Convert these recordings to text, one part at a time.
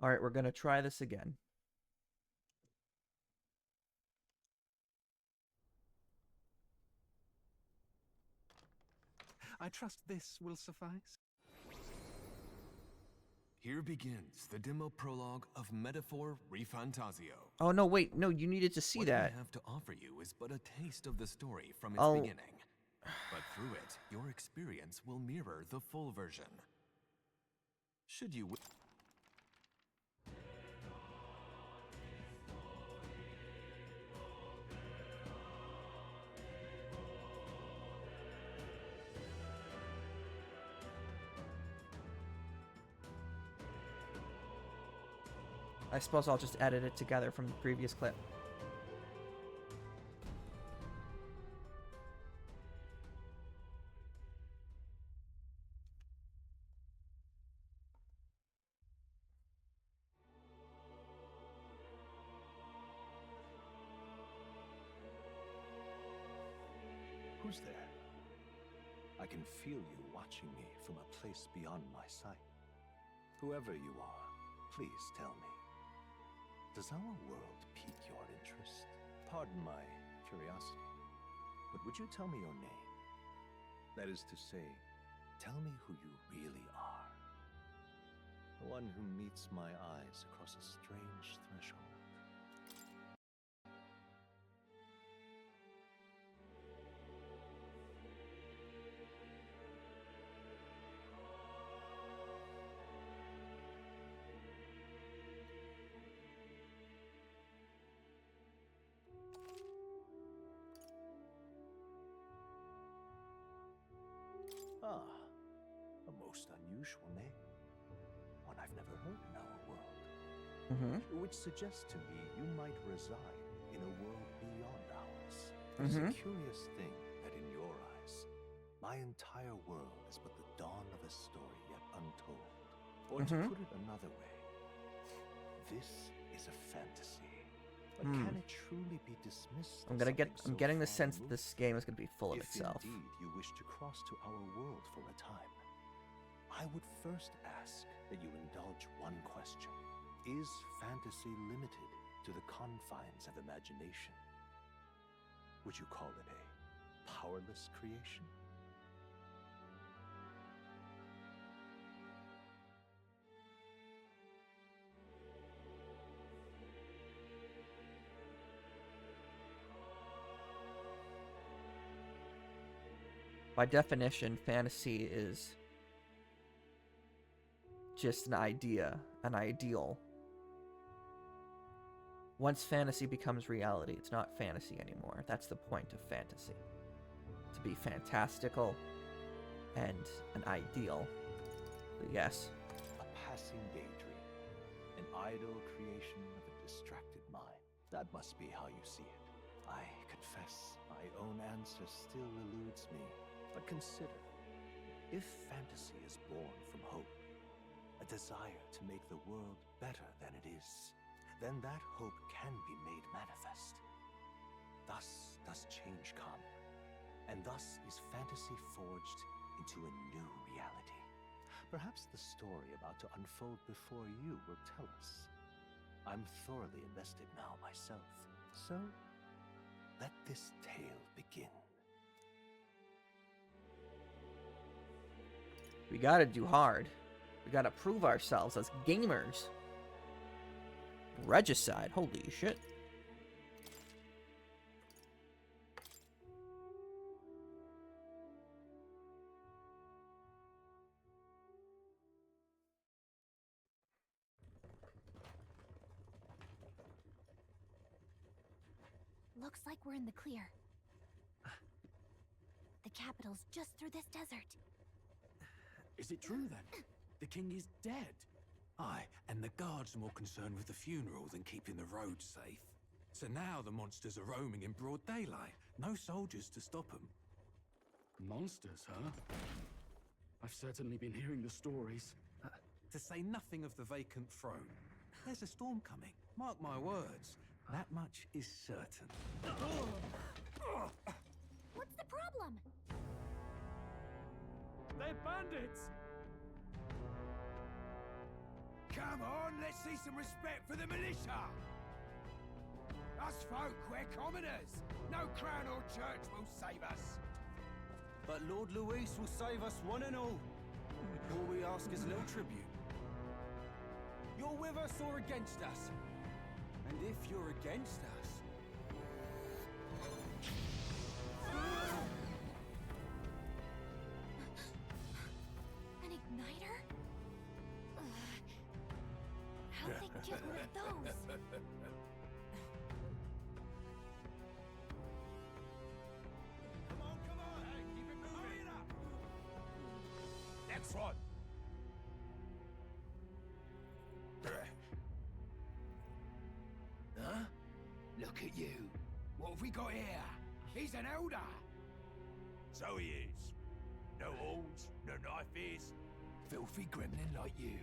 All right, we're gonna try this again. I trust this will suffice. Here begins the demo prologue of Metaphor Rephantazio. Oh no, wait, no, you needed to see What that. we have to offer you is but a taste of the story from its Oh. beginning. But through it, your experience will mirror the full version. Should you I suppose I'll just edit it together from the previous clip. Who's there? I can feel you watching me from a place beyond my sight. Whoever you are, please tell me. Does our world pique your interest? Pardon my curiosity, but would you tell me your name? That is to say, tell me who you really are. The one who meets my eyes across a strange threshold. Ah, a most unusual name. One I've never heard in our world. Which suggests to me you might reside in a world beyond ours. It's a curious thing that in your eyes, my entire world is but the dawn of a story yet untold. Or to put it another way, this is a fantasy. But can it truly be dismissed? I'm getting the sense that this game is gonna be full of itself. If indeed you wish to cross to our world for a time, I would first ask that you indulge one question. Is fantasy limited to the confines of imagination? Would you call it a powerless creation? By definition, fantasy is just an idea, an ideal. Once fantasy becomes reality, it's not fantasy anymore. That's the point of fantasy. To be fantastical and an ideal. But yes. A passing daydream, an idle creation of a distracted mind. That must be how you see it. I confess my own answer still eludes me. But consider, if fantasy is born from hope, a desire to make the world better than it is, then that hope can be made manifest. Thus does change come, and thus is fantasy forged into a new reality. Perhaps the story about to unfold before you will tell us. I'm thoroughly invested now myself, so let this tale begin. We gotta do hard. We gotta prove ourselves as gamers. Regicide, holy shit. Looks like we're in the clear. The capital's just through this desert. Is it true then? The king is dead? Aye, and the guards are more concerned with the funeral than keeping the roads safe. So now the monsters are roaming in broad daylight. No soldiers to stop them. Monsters, huh? I've certainly been hearing the stories. To say nothing of the vacant throne. There's a storm coming. Mark my words. That much is certain. What's the problem? They're bandits! Come on, let's see some respect for the militia. Us folk, we're commoners. No crown or church will save us. But Lord Luis will save us one and all. All we ask is a little tribute. You're with us or against us? And if you're against us... An igniter? How'd they get one of those? Come on. Hey, keep it moving. Hurry it up. Next one. Huh? Look at you. What have we got here? He's an elder. So he is. No horns, no knife. Filthy gremlin like you.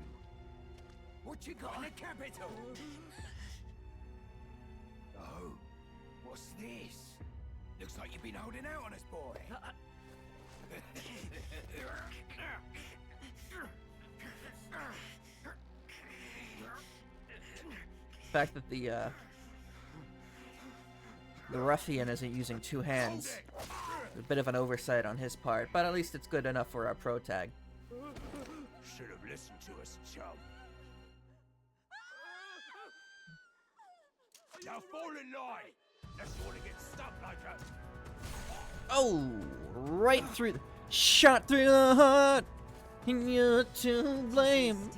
What you got in the capital? Oh, what's this? Looks like you've been holding out on us, boy. The fact that the ruffian isn't using two hands is a bit of an oversight on his part, but at least it's good enough for our pro tag. Should have listened to us, chum. Now fall in line. Unless you want to get stuck like us. Oh, right through, shot through the heart, and you're to blame.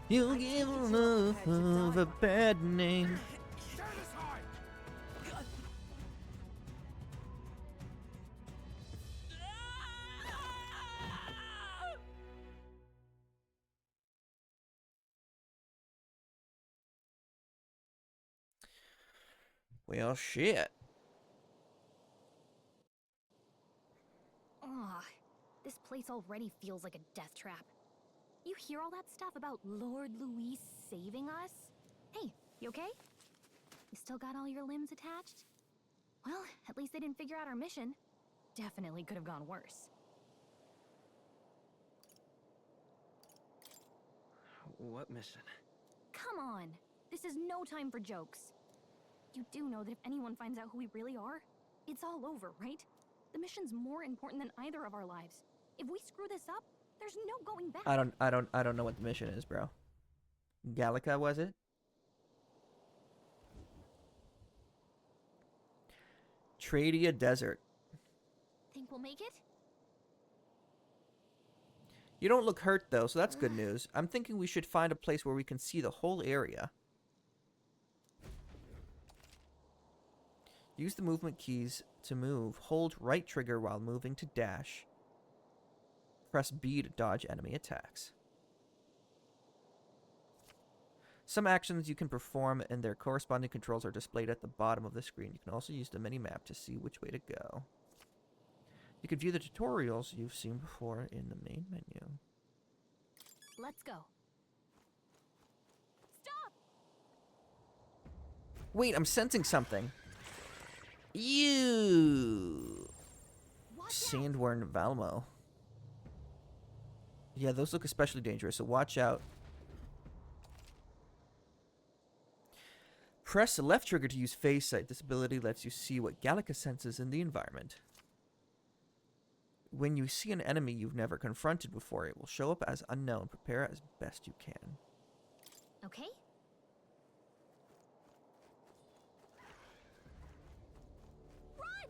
You give love a bad name. Stand aside. Well, shit. Ugh, this place already feels like a death trap. You hear all that stuff about Lord Luis saving us? Hey, you okay? You still got all your limbs attached? Well, at least they didn't figure out our mission. Definitely could have gone worse. What mission? Come on! This is no time for jokes. You do know that if anyone finds out who we really are, it's all over, right? The mission's more important than either of our lives. If we screw this up, there's no going back. I don't know what the mission is, bro. Gallica, was it? Tradia Desert. Think we'll make it? You don't look hurt, though, so that's good news. I'm thinking we should find a place where we can see the whole area. Use the movement keys to move. Hold right trigger while moving to dash. Press B to dodge enemy attacks. Some actions you can perform and their corresponding controls are displayed at the bottom of the screen. You can also use the mini-map to see which way to go. You can view the tutorials you've seen before in the main menu. Let's go. Stop! Wait, I'm sensing something. Ew. Watch out! Sandworm Valmo. Yeah, those look especially dangerous, so watch out. Press the left trigger to use phase sight. This ability lets you see what Gallica senses in the environment. When you see an enemy you've never confronted before, it will show up as unknown. Prepare as best you can. Okay? Run!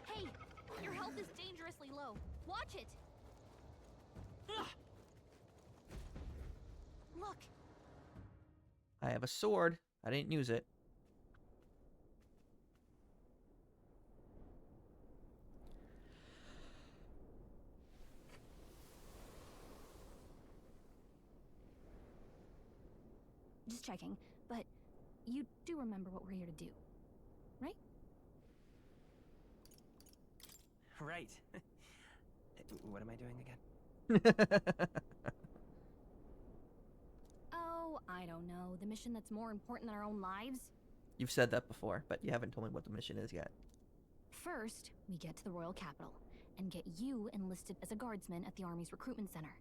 Hey, your health is dangerously low. Watch it. Look, I have a sword. I didn't use it. just checking, but you do remember what we're here to do, right? Right. What am I doing again? Oh, I don't know. The mission that's more important than our own lives? You've said that before, but you haven't told me what the mission is yet. First, we get to the royal capital and get you enlisted as a guardsman at the army's recruitment center.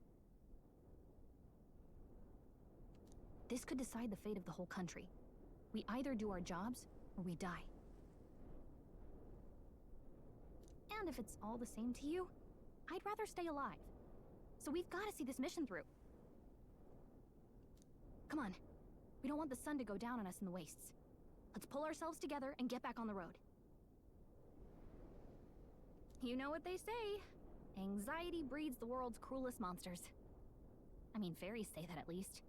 This could decide the fate of the whole country. We either do our jobs or we die. And if it's all the same to you, I'd rather stay alive. So we've got to see this mission through. Come on. We don't want the sun to go down on us in the wastes. Let's pull ourselves together and get back on the road. You know what they say. Anxiety breeds the world's cruelest monsters. I mean, fairies say that at least.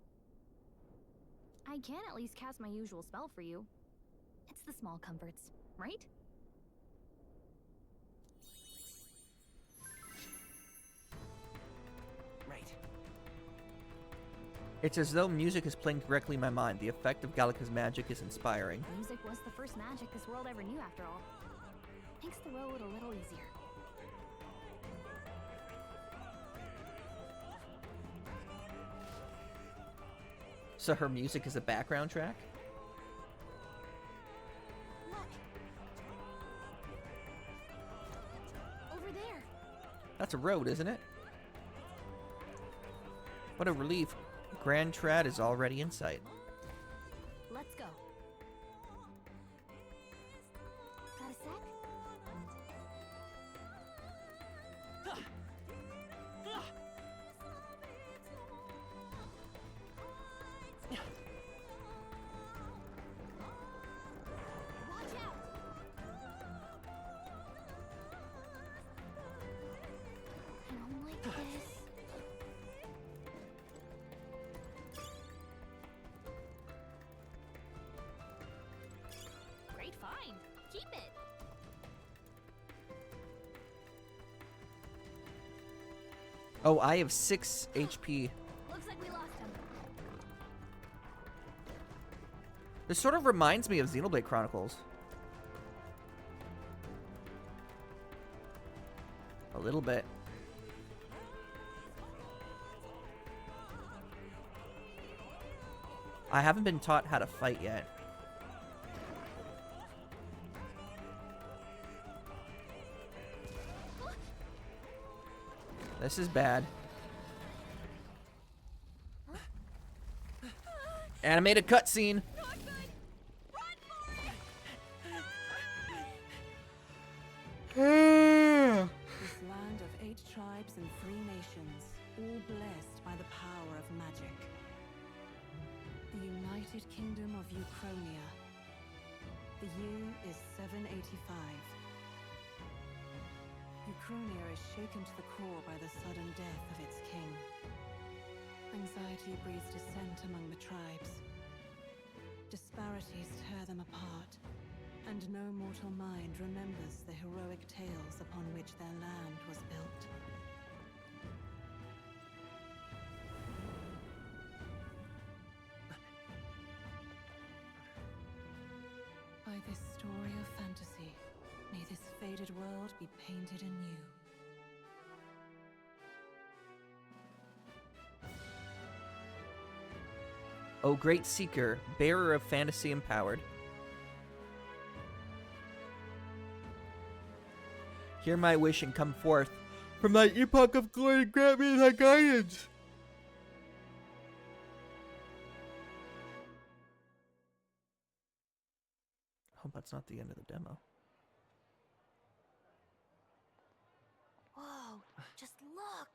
I can at least cast my usual spell for you. It's the small comforts, right? Right. It's as though music is playing directly in my mind. The effect of Gallica's magic is inspiring. Music was the first magic this world ever knew, after all. Makes the road a little easier. So her music is a background track? Look! Over there! That's a road, isn't it? What a relief. Grand Trad is already in sight. Let's go. Got a sec? Watch out! I don't like this. Great find. Keep it. Oh, I have 6 HP. Looks like we lost him. This sort of reminds me of Xenoblade Chronicles. A little bit. I haven't been taught how to fight yet. This is bad. Animated cutscene. Not good. Run for it! This land of 8 tribes and 3 nations, all blessed by the power of magic. The United Kingdom of Uchronia. The year is 785. Uchronia is shaken to the core by the sudden death of its king. Anxiety breeds dissent among the tribes. Disparities tear them apart, and no mortal mind remembers the heroic tales upon which their land was built. By this story of fantasy, may this faded world be painted anew. O great seeker, bearer of fantasy empowered. Hear my wish and come forth from thy epoch of glory and grant me thy guidance. Hope that's not the end of the demo. Whoa, just look!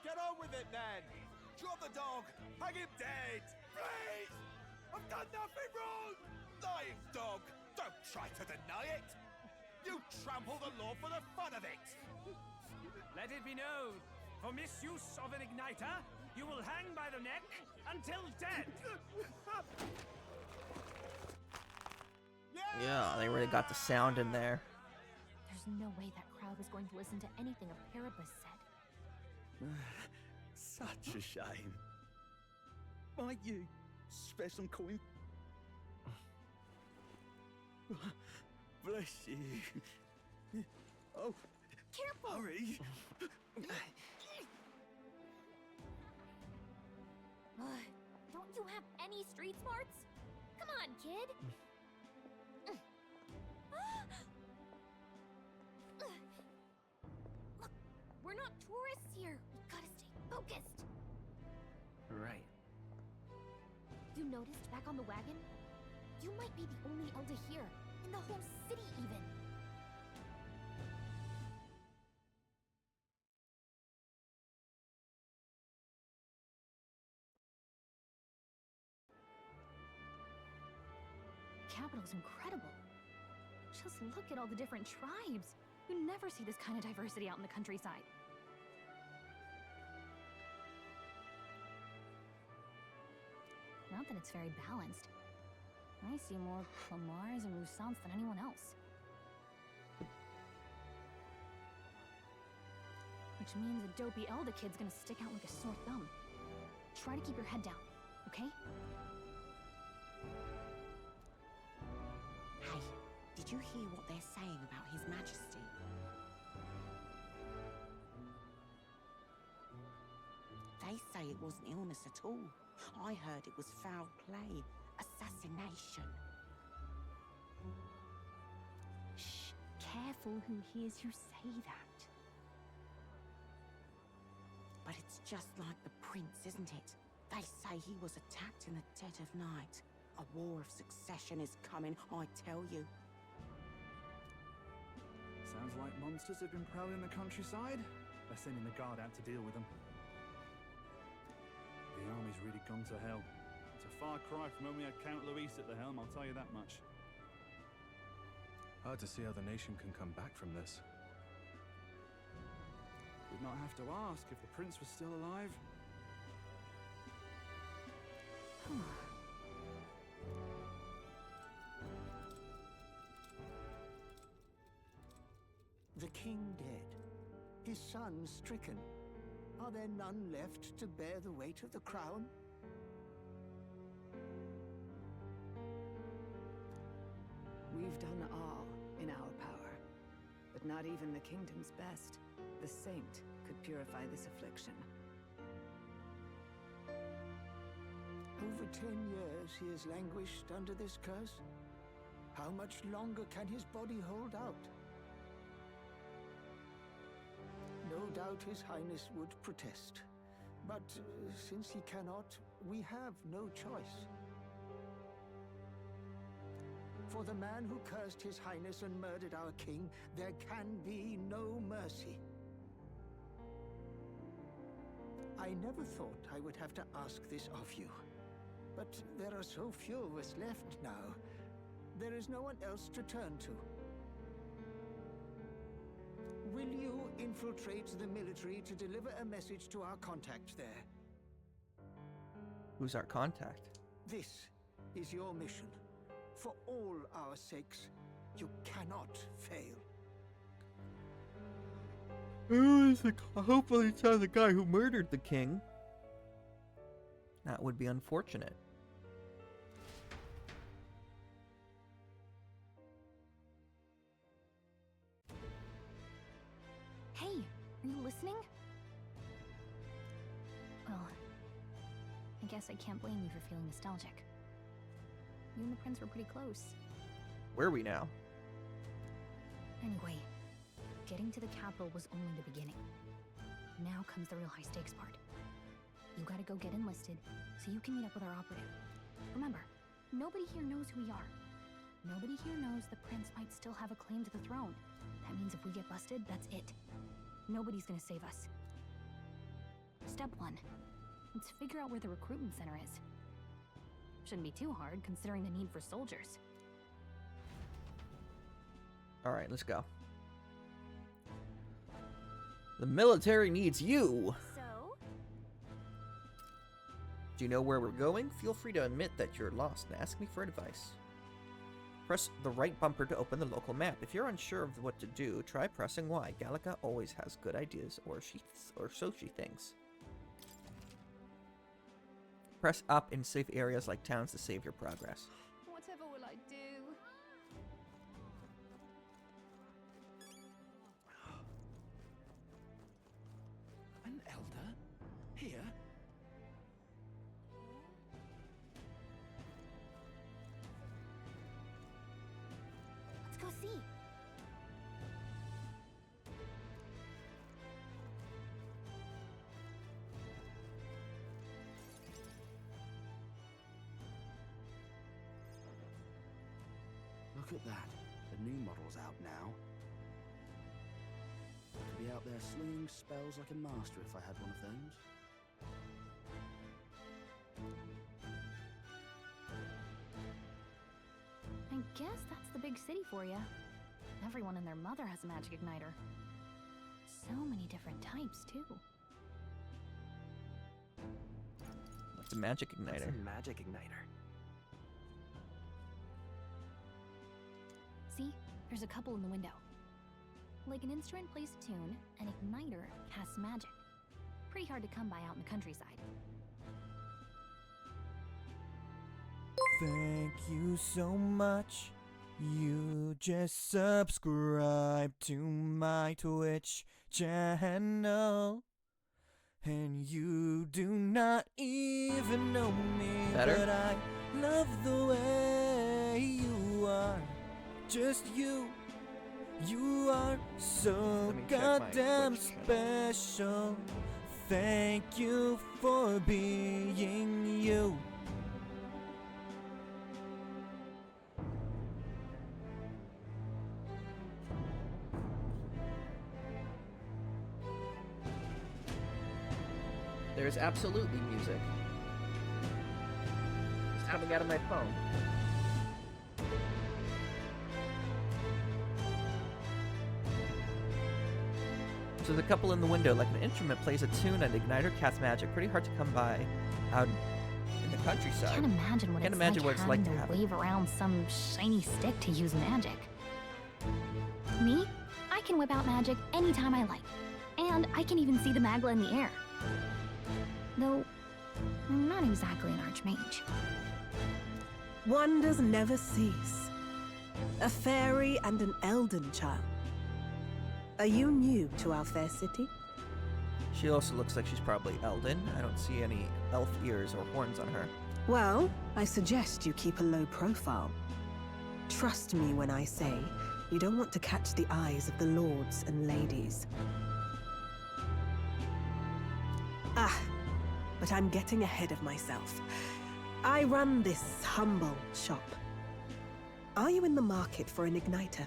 Get on with it then! Drop the dog! Hang him dead! Please! I've done nothing wrong! Lying dog! Don't try to deny it! You trample the law for the fun of it! Let it be known, for misuse of an igniter, you will hang by the neck until dead. Yeah, they really got the sound in there. There's no way that crowd was going to listen to anything a Paribus said. Such a shame. Might you spare some coin? Bless you. Oh, Careful! hurry. Don't you have any street smarts? Come on, kid! Look, we're not tourists here. We gotta stay focused. Right. You noticed back on the wagon? You might be the only Elder here, in the whole city even. Capital's incredible. Just look at all the different tribes. You never see this kind of diversity out in the countryside. Not that it's very balanced. I see more Clamars and Roussants than anyone else. Which means a dopey Elder kid's gonna stick out like a sore thumb. Try to keep your head down, okay? Hey, did you hear what they're saying about His Majesty? They say it wasn't illness at all. I heard it was foul play, assassination. Shh, careful who hears you say that. But it's just like the prince, isn't it? They say he was attacked in the dead of night. A war of succession is coming, I tell you. Sounds like monsters have been prowling the countryside. They're sending the guard out to deal with them. The army's really gone to hell. It's a far cry from when we had Count Luis at the helm, I'll tell you that much. Hard to see how the nation can come back from this. We'd not have to ask if the prince was still alive. The king dead, his son stricken. Are there none left to bear the weight of the crown? We've done all in our power, but not even the kingdom's best, the saint, could purify this affliction. Over 10 years he has languished under this curse. How much longer can his body hold out? No doubt His Highness would protest. But since he cannot, we have no choice. For the man who cursed His Highness and murdered our king, there can be no mercy. I never thought I would have to ask this of you. But there are so few of us left now. There is no one else to turn to. Will you infiltrate the military to deliver a message to our contact there? Who's our contact? This is your mission. For all our sakes, you cannot fail. Hopefully it's not the guy who murdered the king. That would be unfortunate. Hey, are you listening? Well, I guess I can't blame you for feeling nostalgic. You and the prince were pretty close. Where are we now? Anyway, getting to the capital was only the beginning. Now comes the real high-stakes part. You gotta go get enlisted, so you can meet up with our operative. Remember, nobody here knows who we are. Nobody here knows the prince might still have a claim to the throne. That means if we get busted, that's it. Nobody's gonna save us. Step 1. Let's figure out where the recruitment center is. Shouldn't be too hard, considering the need for soldiers. Alright, let's go. The military needs you! So? Do you know where we're going? Feel free to admit that you're lost and ask me for advice. Press the right bumper to open the local map. If you're unsure of what to do, try pressing Y. Gallica always has good ideas, or so she thinks. Press up in safe areas like towns to save your progress. Whatever will I do? An elder? Here? Let's go see. Look at that. The new model's out now. I'd be out there slinging spells like a master if I had one of those. I guess that's the big city for you. Everyone and their mother has a magic igniter. So many different types, too. What's a magic igniter? What's a magic igniter? See? There's a couple in the window. Like an instrument plays a tune, an igniter casts magic. Pretty hard to come by out in the countryside. Thank you so much. You just subscribed to my Twitch channel. And you do not even know me. Better? But I love the way you are. Just you. You are so Let me check my goddamn Twitch channel. special. Thank you for being you. There's absolutely music. It's coming out of my phone. So there's a couple in the window, like an instrument plays a tune and igniter casts magic. Pretty hard to come by out in the countryside. Can't imagine what Can't it's imagine like what it's like having to have to it. wave around some shiny stick to use magic. Me? I can whip out magic anytime I like. And I can even see the Magla in the air. Though, I'm not exactly an archmage. Wonders never cease. A fairy and an elden child. Are you new to our fair city? She also looks like she's probably Elden. I don't see any elf ears or horns on her. Well, I suggest you keep a low profile. Trust me when I say you don't want to catch the eyes of the lords and ladies. Ah, but I'm getting ahead of myself. I run this humble shop. Are you in the market for an igniter?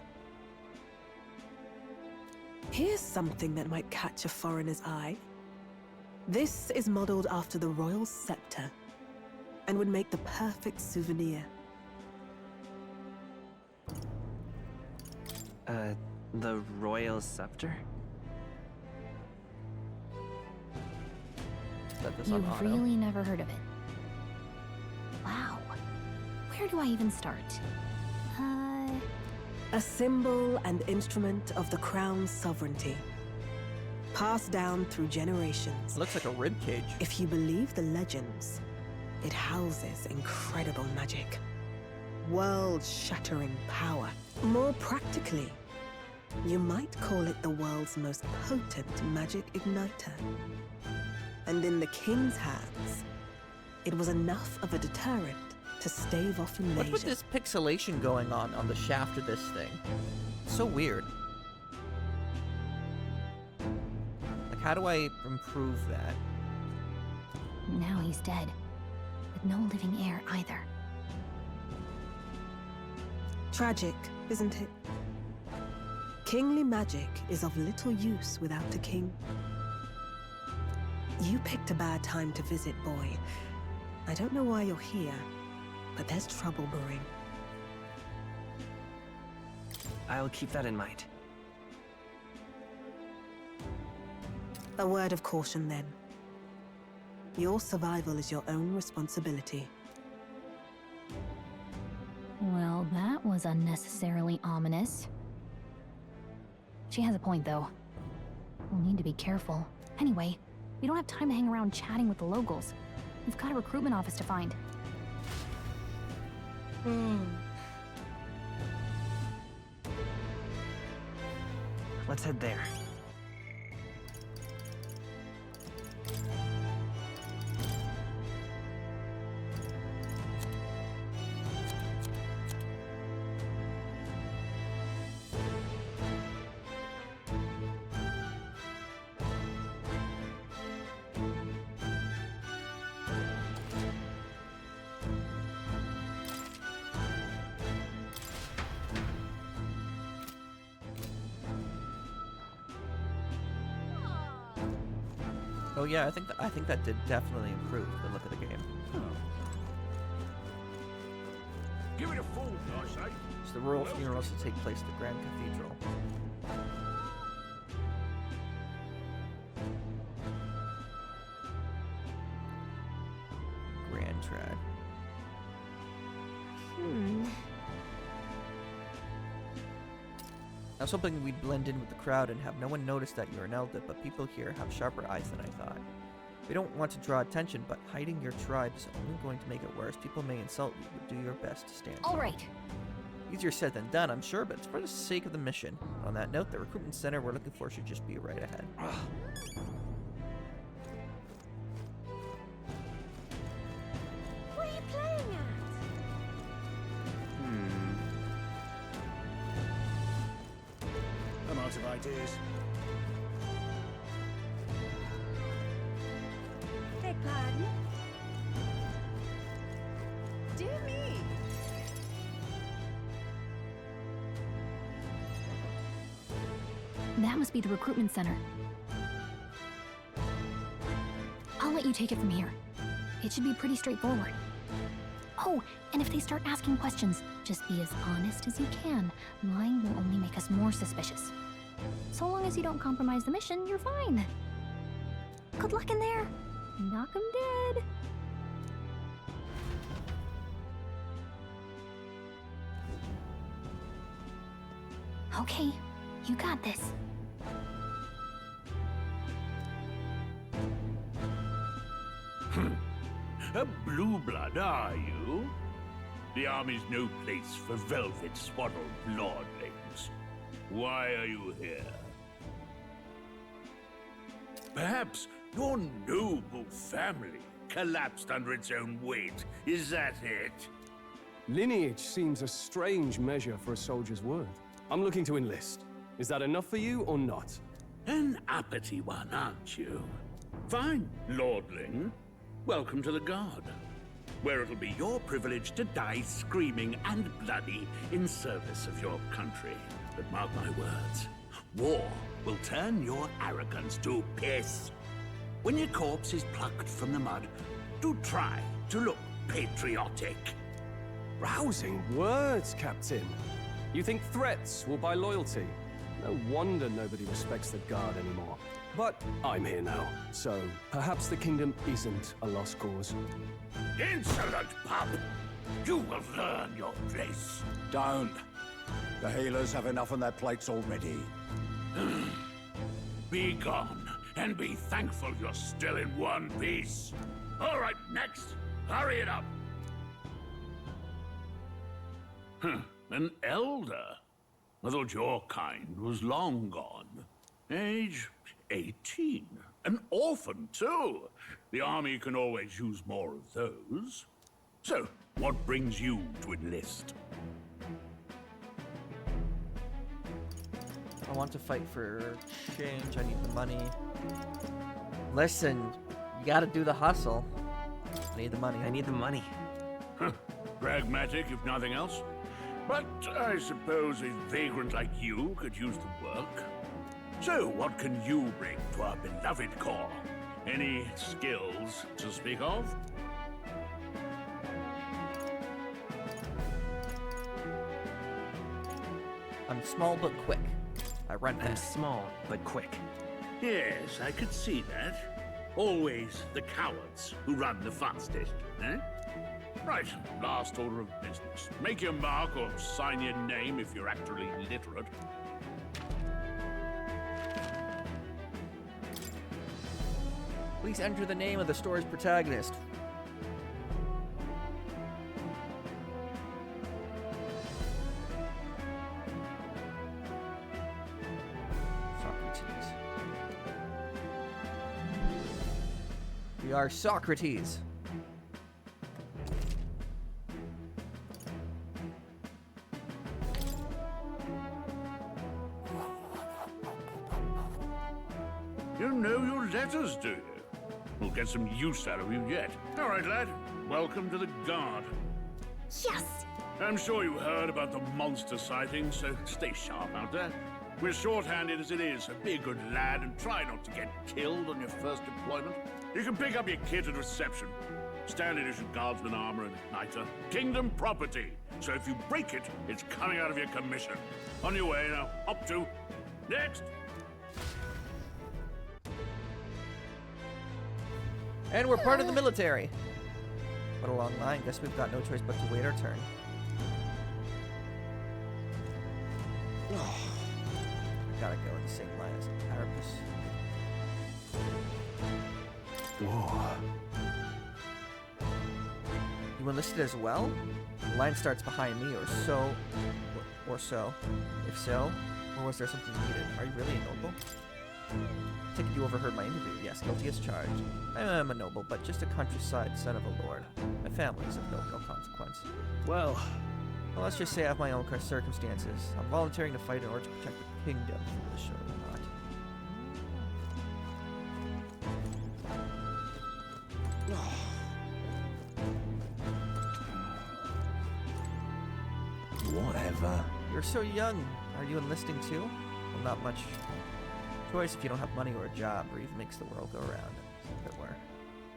Here's something that might catch a foreigner's eye. This is modeled after the royal scepter and would make the perfect souvenir. The royal scepter? Set this on You've auto. really never heard of it. Wow. Where do I even start? A symbol and instrument of the crown's sovereignty. Passed down through generations. Looks like a rib cage. If you believe the legends, it houses incredible magic. World-shattering power. More practically, you might call it the world's most potent magic igniter. And in the king's hands, it was enough of a deterrent to stave off invasion. What's with this pixelation going on the shaft of this thing? It's so weird. Like, how do I improve that? Now he's dead. With no living heir either. Tragic, isn't it? Kingly magic is of little use without a king. You picked a bad time to visit, boy. I don't know why you're here, but there's trouble brewing. I'll keep that in mind. A word of caution, then. Your survival is your own responsibility. Well, that was was unnecessarily ominous. She has a point, though. We'll need to be careful. Anyway, we don't have time to hang around chatting with the locals. We've got a recruitment office to find. Let's head there. Oh yeah, I think that did definitely improve the look of the game. Give it a fold, I say. So the royal funerals to take place at the Grand Cathedral. Grand Trad. I was hoping we'd blend in with the crowd and have no one notice that you're an Elder, but people here have sharper eyes than I thought. We don't want to draw attention, but hiding your tribe is only going to make it worse. People may insult you, but do your best to stand. All right. Easier said than done, I'm sure, but it's for the sake of the mission. On that note, the recruitment center we're looking for should just be right ahead. What are you playing at? I'm out of ideas. Beg pardon? Dear me. That must be the recruitment center. I'll let you take it from here. It should be pretty straightforward. Oh, and if they start asking questions, just be as honest as you can. Lying will only make us more suspicious. So long as you don't compromise the mission, you're fine. Good luck in there. Knock 'em dead. Okay, you got this. A blue blood, are you? The army's no place for velvet-swaddled lordlings. Why are you here? Perhaps your noble family collapsed under its own weight. Is that it? Lineage seems a strange measure for a soldier's worth. I'm looking to enlist. Is that enough for you or not? An uppity one, aren't you? Fine, lordling. Welcome to the Guard, where it'll be your privilege to die screaming and bloody in service of your country. But mark my words, war will turn your arrogance to piss. When your corpse is plucked from the mud, do try to look patriotic. Rousing words, Captain. You think threats will buy loyalty? No wonder nobody respects the Guard anymore. But I'm here now, so perhaps the kingdom isn't a lost cause. Insolent pup! You will learn your place. Don't. The healers have enough on their plates already. Be gone, and be thankful you're still in one piece. All right, next. Hurry it up. An elder? I thought your kind was long gone. Age 18. An orphan, too. The army can always use more of those. So, what brings you to enlist? I want to fight for change. I need the money. Listen, you gotta do the hustle. I need the money. I need the money. Pragmatic, if nothing else. But I suppose a vagrant like you could use the work. So, what can you bring to our beloved corps? Any skills to speak of? I'm small but quick. I run fast. I'm small but quick. Yes, I could see that. Always the cowards who run the fastest, eh? Right, last order of business. Make your mark or sign your name if you're actually literate. Please enter the name of the story's protagonist. Socrates. We are Socrates. You know your letters, do you? We'll get some use out of you yet. All right, lad. Welcome to the Guard. Yes! I'm sure you heard about the monster sightings, so stay sharp out there. We're short-handed as it is, so be a good lad and try not to get killed on your first deployment. You can pick up your kit at reception. Standard issue guardsman armor and igniter. Kingdom property. So if you break it, it's coming out of your commission. On your way now. Up to. Next! And we're part of the military. What a long line. Guess we've got no choice but to wait our turn. Gotta go in the same line as the carapace. Whoa. You enlisted as well? The line starts behind me, or so. Or so. If so, or was there something needed? Are you really a noble? I take it you overheard my interview. Yes, guilty as charged. I am a noble, but just a countryside son of a lord. My family is of no real consequence. Well, let's just say I have my own circumstances. I'm volunteering to fight in order to protect the kingdom. Surely not. Whatever. You're so young. Are you enlisting too? Well, not much choice if you don't have money or a job. Reeve makes the world go round. If it were.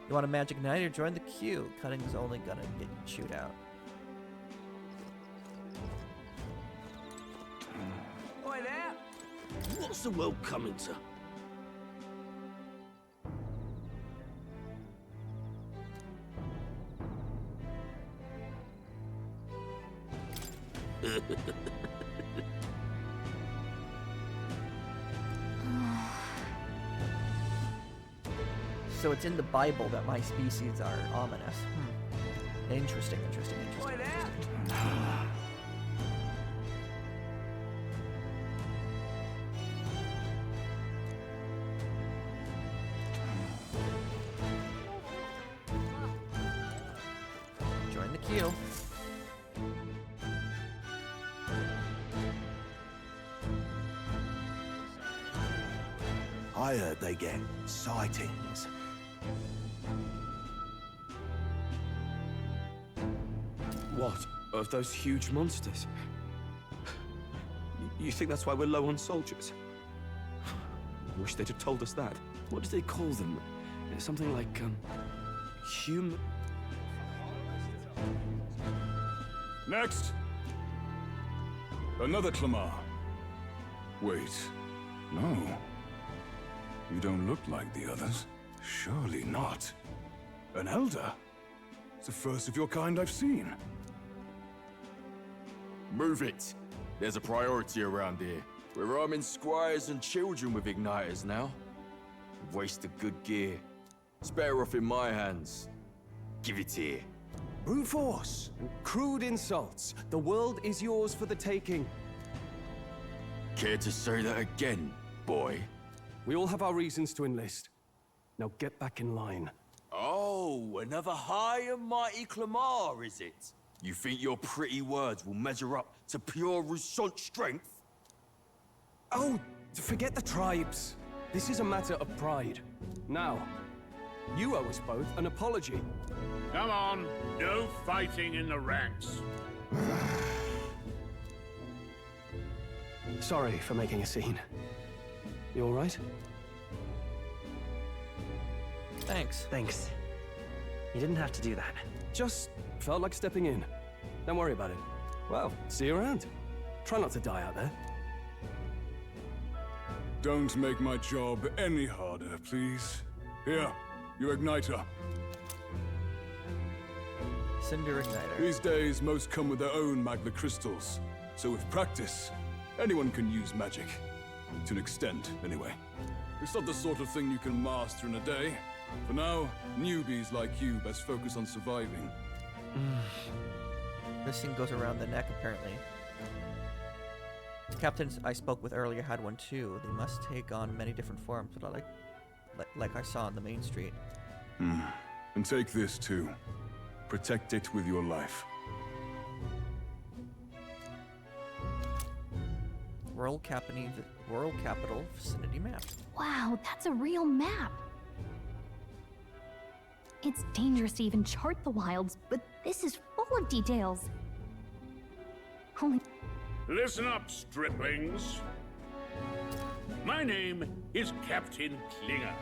You want a magic knight or join the queue? Cutting's only gonna get you chewed out. Oi there! What's the world coming to? So it's in the Bible that my species are ominous. Interesting. Oi there! Join the queue. I heard they get sightings. What? Of those huge monsters? You think that's why we're low on soldiers? Wish they'd have told us that. What do they call them? Something like, human... Next! Another Clamar. Wait, no. You don't look like the others. Surely not. An elder? It's the first of your kind I've seen. Move it. There's a priority around here. We're arming squires and children with igniters now. Waste of good gear. It's better off in my hands. Give it here. Brute force and crude insults. The world is yours for the taking. Care to say that again, boy? We all have our reasons to enlist. Now get back in line. Oh, another high and mighty Clamar, is it? You think your pretty words will measure up to pure Roussant strength? Oh, forget the tribes. This is a matter of pride. Now, you owe us both an apology. Come on, no fighting in the ranks. Sorry for making a scene. You all right? Thanks. Thanks. You didn't have to do that. Just felt like stepping in. Don't worry about it. Well, see you around. Try not to die out there. Don't make my job any harder, please. Here, you igniter. Cinder Igniter. These days, most come with their own magna crystals. So with practice, anyone can use magic. To an extent, anyway. It's not the sort of thing you can master in a day. For now, newbies like you best focus on surviving. This thing goes around the neck, apparently. The captains I spoke with earlier had one too. They must take on many different forms, but like I saw on the main street. And take this too. Protect it with your life. World Capital Vicinity Map. Wow, that's a real map. It's dangerous to even chart the wilds, but this is full of details. Holy... Listen up, striplings. My name is Captain Klinger,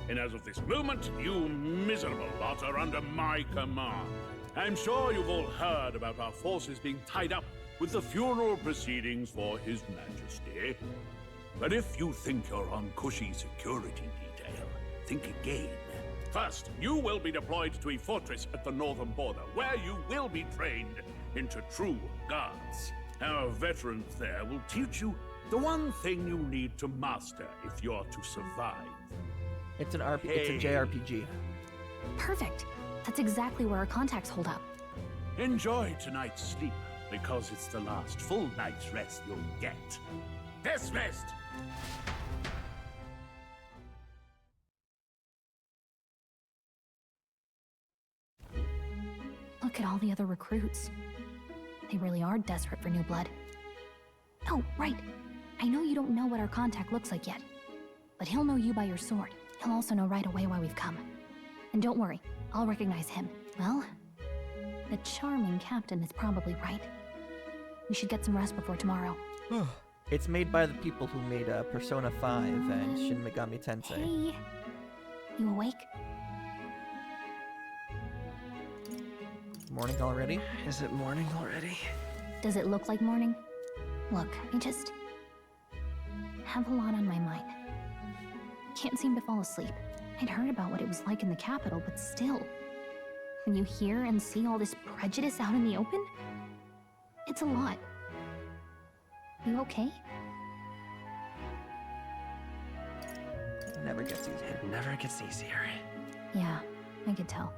and as of this moment, you miserable lot are under my command. I'm sure you've all heard about our forces being tied up with the funeral proceedings for His Majesty. But if you think you're on cushy security detail, think again. First, you will be deployed to a fortress at the northern border, where you will be trained into true guards. Our veterans there will teach you the one thing you need to master if you're to survive. It's an it's a JRPG. Perfect. That's exactly where our contacts hold up. Enjoy tonight's sleep, because it's the last full night's rest you'll get. Dismissed! Look at all the other recruits. They really are desperate for new blood. Oh, right. I know you don't know what our contact looks like yet, but he'll know you by your sword. He'll also know right away why we've come. And don't worry, I'll recognize him. Well, the charming captain is probably right. We should get some rest before tomorrow. It's made by the people who made Persona 5 and Shin Megami Tensei. Hey, you awake? Morning already? Is it morning already? Does it look like morning? Look, I just have a lot on my mind. Can't seem to fall asleep. I'd heard about what it was like in the capital, but still, when you hear and see all this prejudice out in the open, it's a lot. You okay? Never gets easier. It never gets easier. Yeah, I could tell.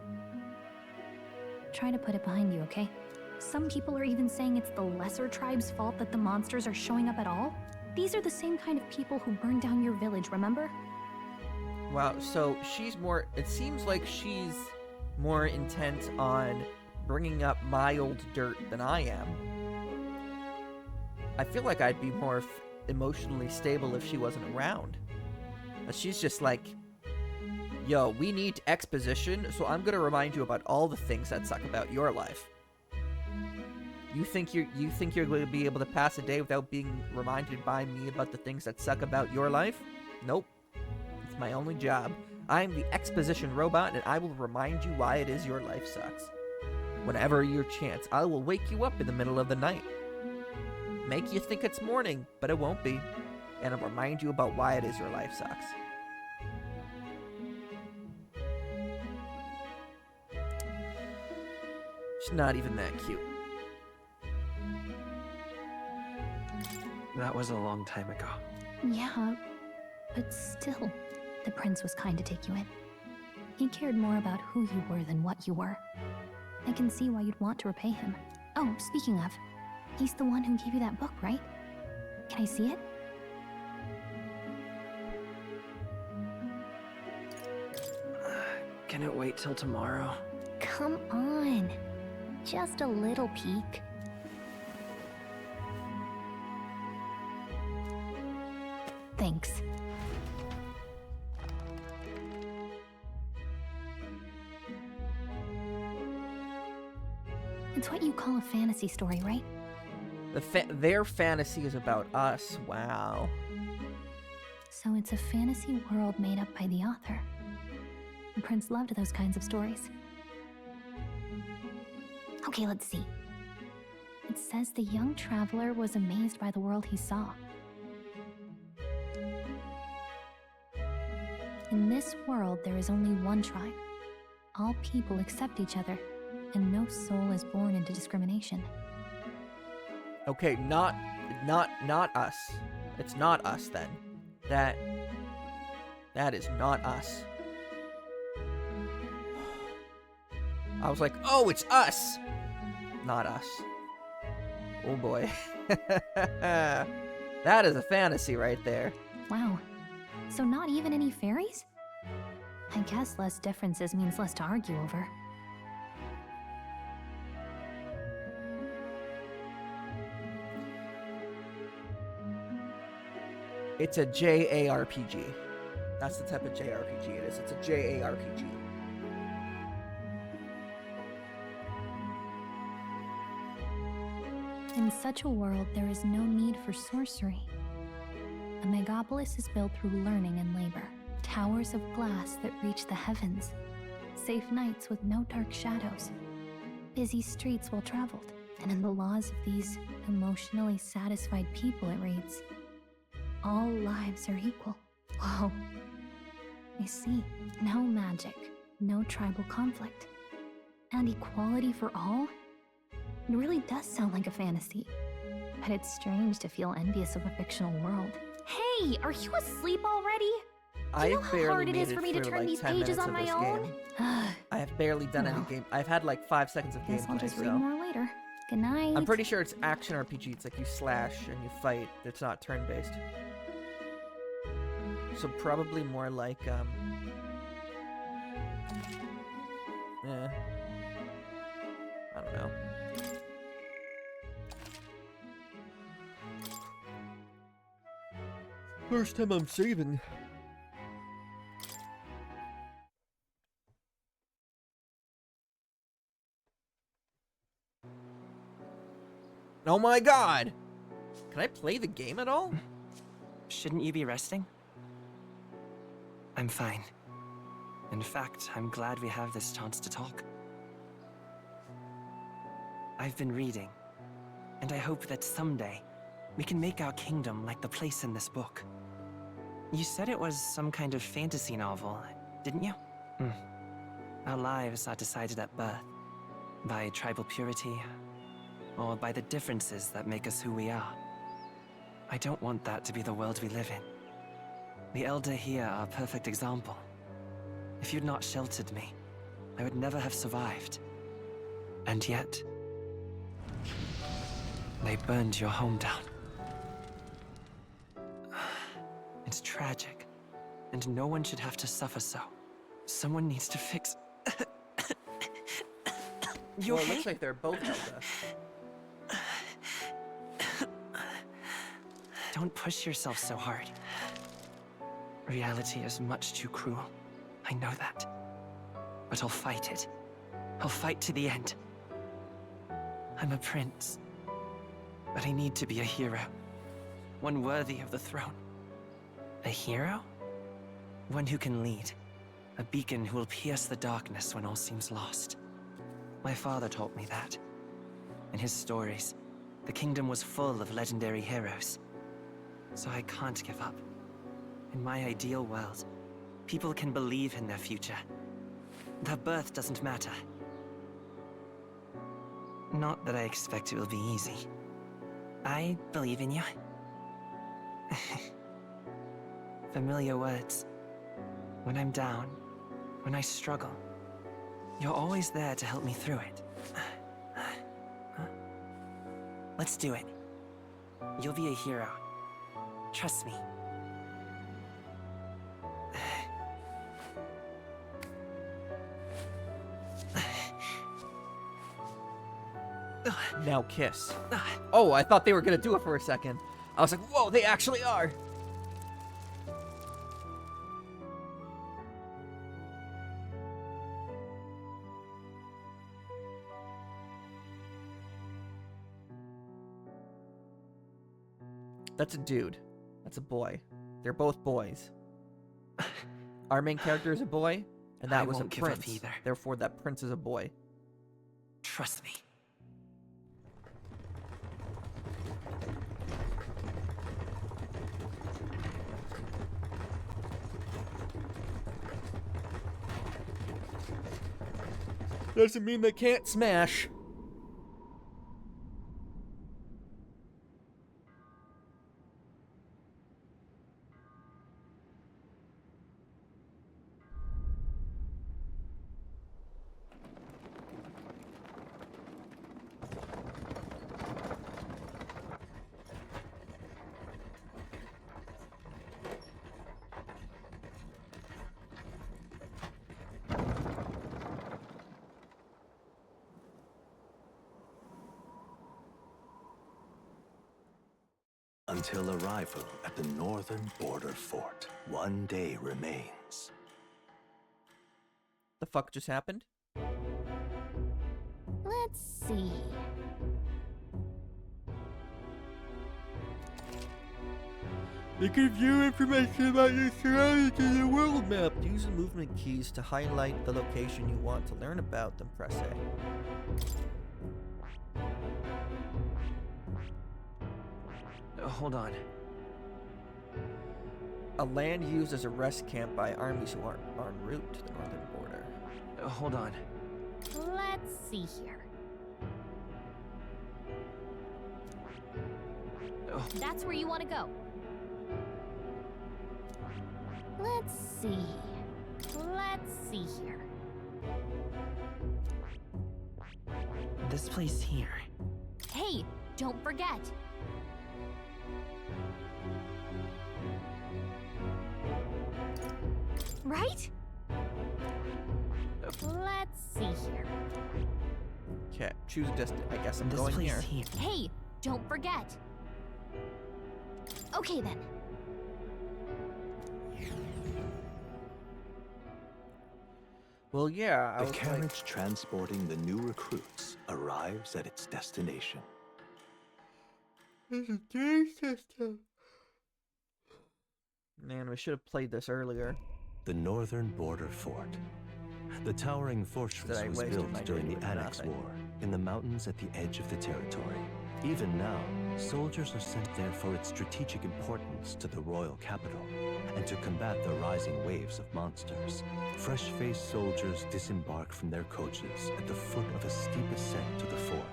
Try to put it behind you, okay? Some people are even saying it's the lesser tribe's fault that the monsters are showing up at all. These are the same kind of people who burned down your village, remember? Wow, so she's more... It seems like she's more intent on bringing up my old dirt than I am. I feel like I'd be more emotionally stable if she wasn't around. But she's just like... Yo, we need exposition, so I'm gonna remind you about all the things that suck about your life. You think you're going to be able to pass a day without being reminded by me about the things that suck about your life? Nope. It's my only job. I'm the exposition robot, and I will remind you why it is your life sucks. Whenever your chance, I will wake you up in the middle of the night. Make you think it's morning, but it won't be. And I'll remind you about why it is your life sucks. She's not even that cute. That was a long time ago. Yeah, but still, the prince was kind to take you in. He cared more about who you were than what you were. I can see why you'd want to repay him. Oh, speaking of, he's the one who gave you that book, right? Can I see it? Can it wait till tomorrow? Come on. Just a little peek. Thanks. It's what you call a fantasy story, right? Their fantasy is about us. Wow. So it's a fantasy world made up by the author. The prince loved those kinds of stories. Okay, let's see. It says the young traveler was amazed by the world he saw. In this world, there is only one tribe. All people accept each other, and no soul is born into discrimination. Okay, not us. It's not us then. That is not us. I was like, oh, it's us! Not us. Oh boy. That is a fantasy right there. Wow. So not even any fairies? I guess less differences means less to argue over. It's a JARPG. That's the type of JRPG it is. It's a JARPG. In such a world, there is no need for sorcery. A megapolis is built through learning and labor. Towers of glass that reach the heavens. Safe nights with no dark shadows. Busy streets well traveled. And in the laws of these emotionally satisfied people, it reads, all lives are equal. Whoa. I see. No magic, no tribal conflict. And equality for all? It really does sound like a fantasy. But it's strange to feel envious of a fictional world. Hey, are you asleep already? Do you know how hard it is for me to turn these pages on my own? I have barely done any game. I've had like 5 seconds of Guess I'll gameplay, just so read more later. Good night. I'm pretty sure it's action RPG. It's like you slash and you fight. It's not turn-based. So probably more like I don't know. First time I'm saving. Oh my god! Can I play the game at all? Shouldn't you be resting? I'm fine. In fact, I'm glad we have this chance to talk. I've been reading, and I hope that someday we can make our kingdom like the place in this book. You said it was some kind of fantasy novel, didn't you? Our lives are decided at birth, by tribal purity, or by the differences that make us who we are. I don't want that to be the world we live in. The Elder here are a perfect example. If you'd not sheltered me, I would never have survived. And yet, they burned your home down. It's tragic, and no one should have to suffer so. Someone needs to fix... You well, okay? it looks like they're both Elder. Don't push yourself so hard. Reality is much too cruel. I know that. But I'll fight it. I'll fight to the end. I'm a prince. But I need to be a hero. One worthy of the throne. A hero? One who can lead. A beacon who will pierce the darkness when all seems lost. My father taught me that. In his stories, the kingdom was full of legendary heroes. So I can't give up. In my ideal world, people can believe in their future. Their birth doesn't matter. Not that I expect it will be easy. I believe in you. Familiar words. When I'm down, when I struggle, you're always there to help me through it. Let's do it. You'll be a hero. Trust me. Now kiss. Oh, I thought they were gonna do it for a second. I was like, whoa, they actually are! That's a dude. That's a boy. They're both boys. Our main character is a boy, and that I was a won't give up prince. either. Therefore, that prince is a boy. Trust me. Doesn't mean they can't smash. Until arrival at the northern border fort, one day remains. The fuck just happened? Let's see. You can view information about your surroundings in the world map. Use the movement keys to highlight the location you want to learn about, then press A. Hold on. A land used as a rest camp by armies who are en route to the northern border. Hold on. Let's see here. That's where you want to go. Let's see. Let's see here. This place here. Hey, don't forget. Right? Let's see here. Okay, choose a distance. I guess I'm This going place here. Hey, don't forget. Okay then. Well, yeah. The carriage transporting the new recruits arrives at its destination. There's a game system. Man, we should have played this earlier. The northern border fort. The towering fortress was built during the Annex War in the mountains at the edge of the territory. Even now, soldiers are sent there for its strategic importance to the royal capital and to combat the rising waves of monsters. Fresh-faced soldiers disembark from their coaches at the foot of a steep ascent to the fort,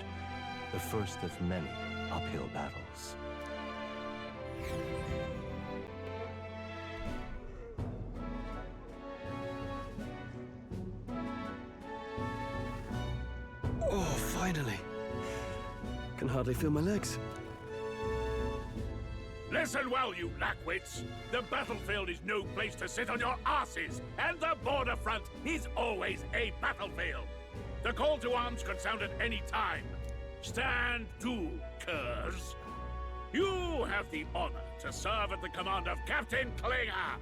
the first of many uphill battles. Oh, finally. Can hardly feel my legs. Listen well, you lackwits. The battlefield is no place to sit on your asses, and the border front is always a battlefield. The call to arms could sound at any time. Stand to, curs. You have the honor to serve at the command of Captain Klinger,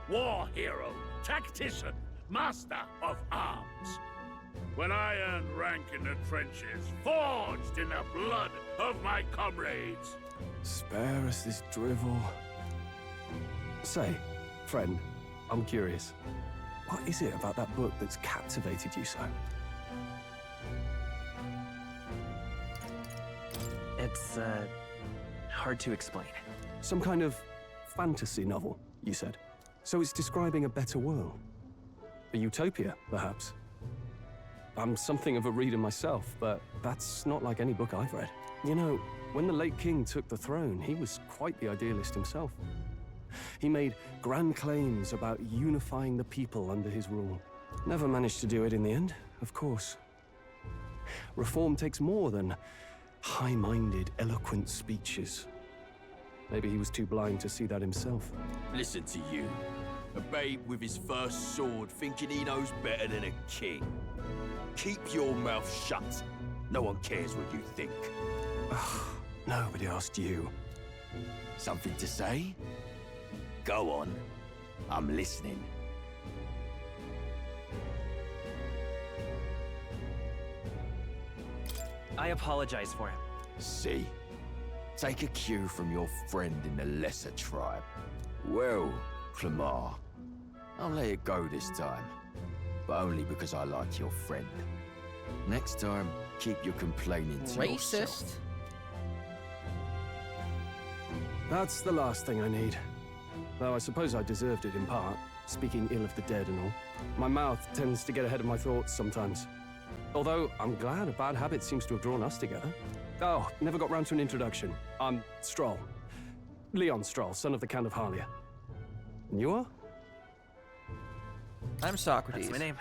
war hero, tactician, master of arms. When I earned rank in the trenches, forged in the blood of my comrades. Spare us this drivel. Say, friend, I'm curious. What is it about that book that's captivated you so? It's, hard to explain. Some kind of fantasy novel, you said. So it's describing a better world. A utopia, perhaps. I'm something of a reader myself, but that's not like any book I've read. You know, when the late king took the throne, he was quite the idealist himself. He made grand claims about unifying the people under his rule. Never managed to do it in the end, of course. Reform takes more than high-minded, eloquent speeches. Maybe he was too blind to see that himself. Listen to you. A babe with his first sword thinking he knows better than a king. Keep your mouth shut. No one cares what you think. Nobody asked you. Something to say? Go on. I'm listening. I apologize for him. See? Take a cue from your friend in the lesser tribe. Well, Clemar, I'll let it go this time. But only because I like your friend. Next time, keep your complaining to yourself. Racist? That's the last thing I need. Though I suppose I deserved it in part, speaking ill of the dead and all. My mouth tends to get ahead of my thoughts sometimes. Although, I'm glad a bad habit seems to have drawn us together. Oh, never got round to an introduction. I'm Stroll. Leon Stroll, son of the Count of Harlia. And you are? I'm Socrates. That's my name.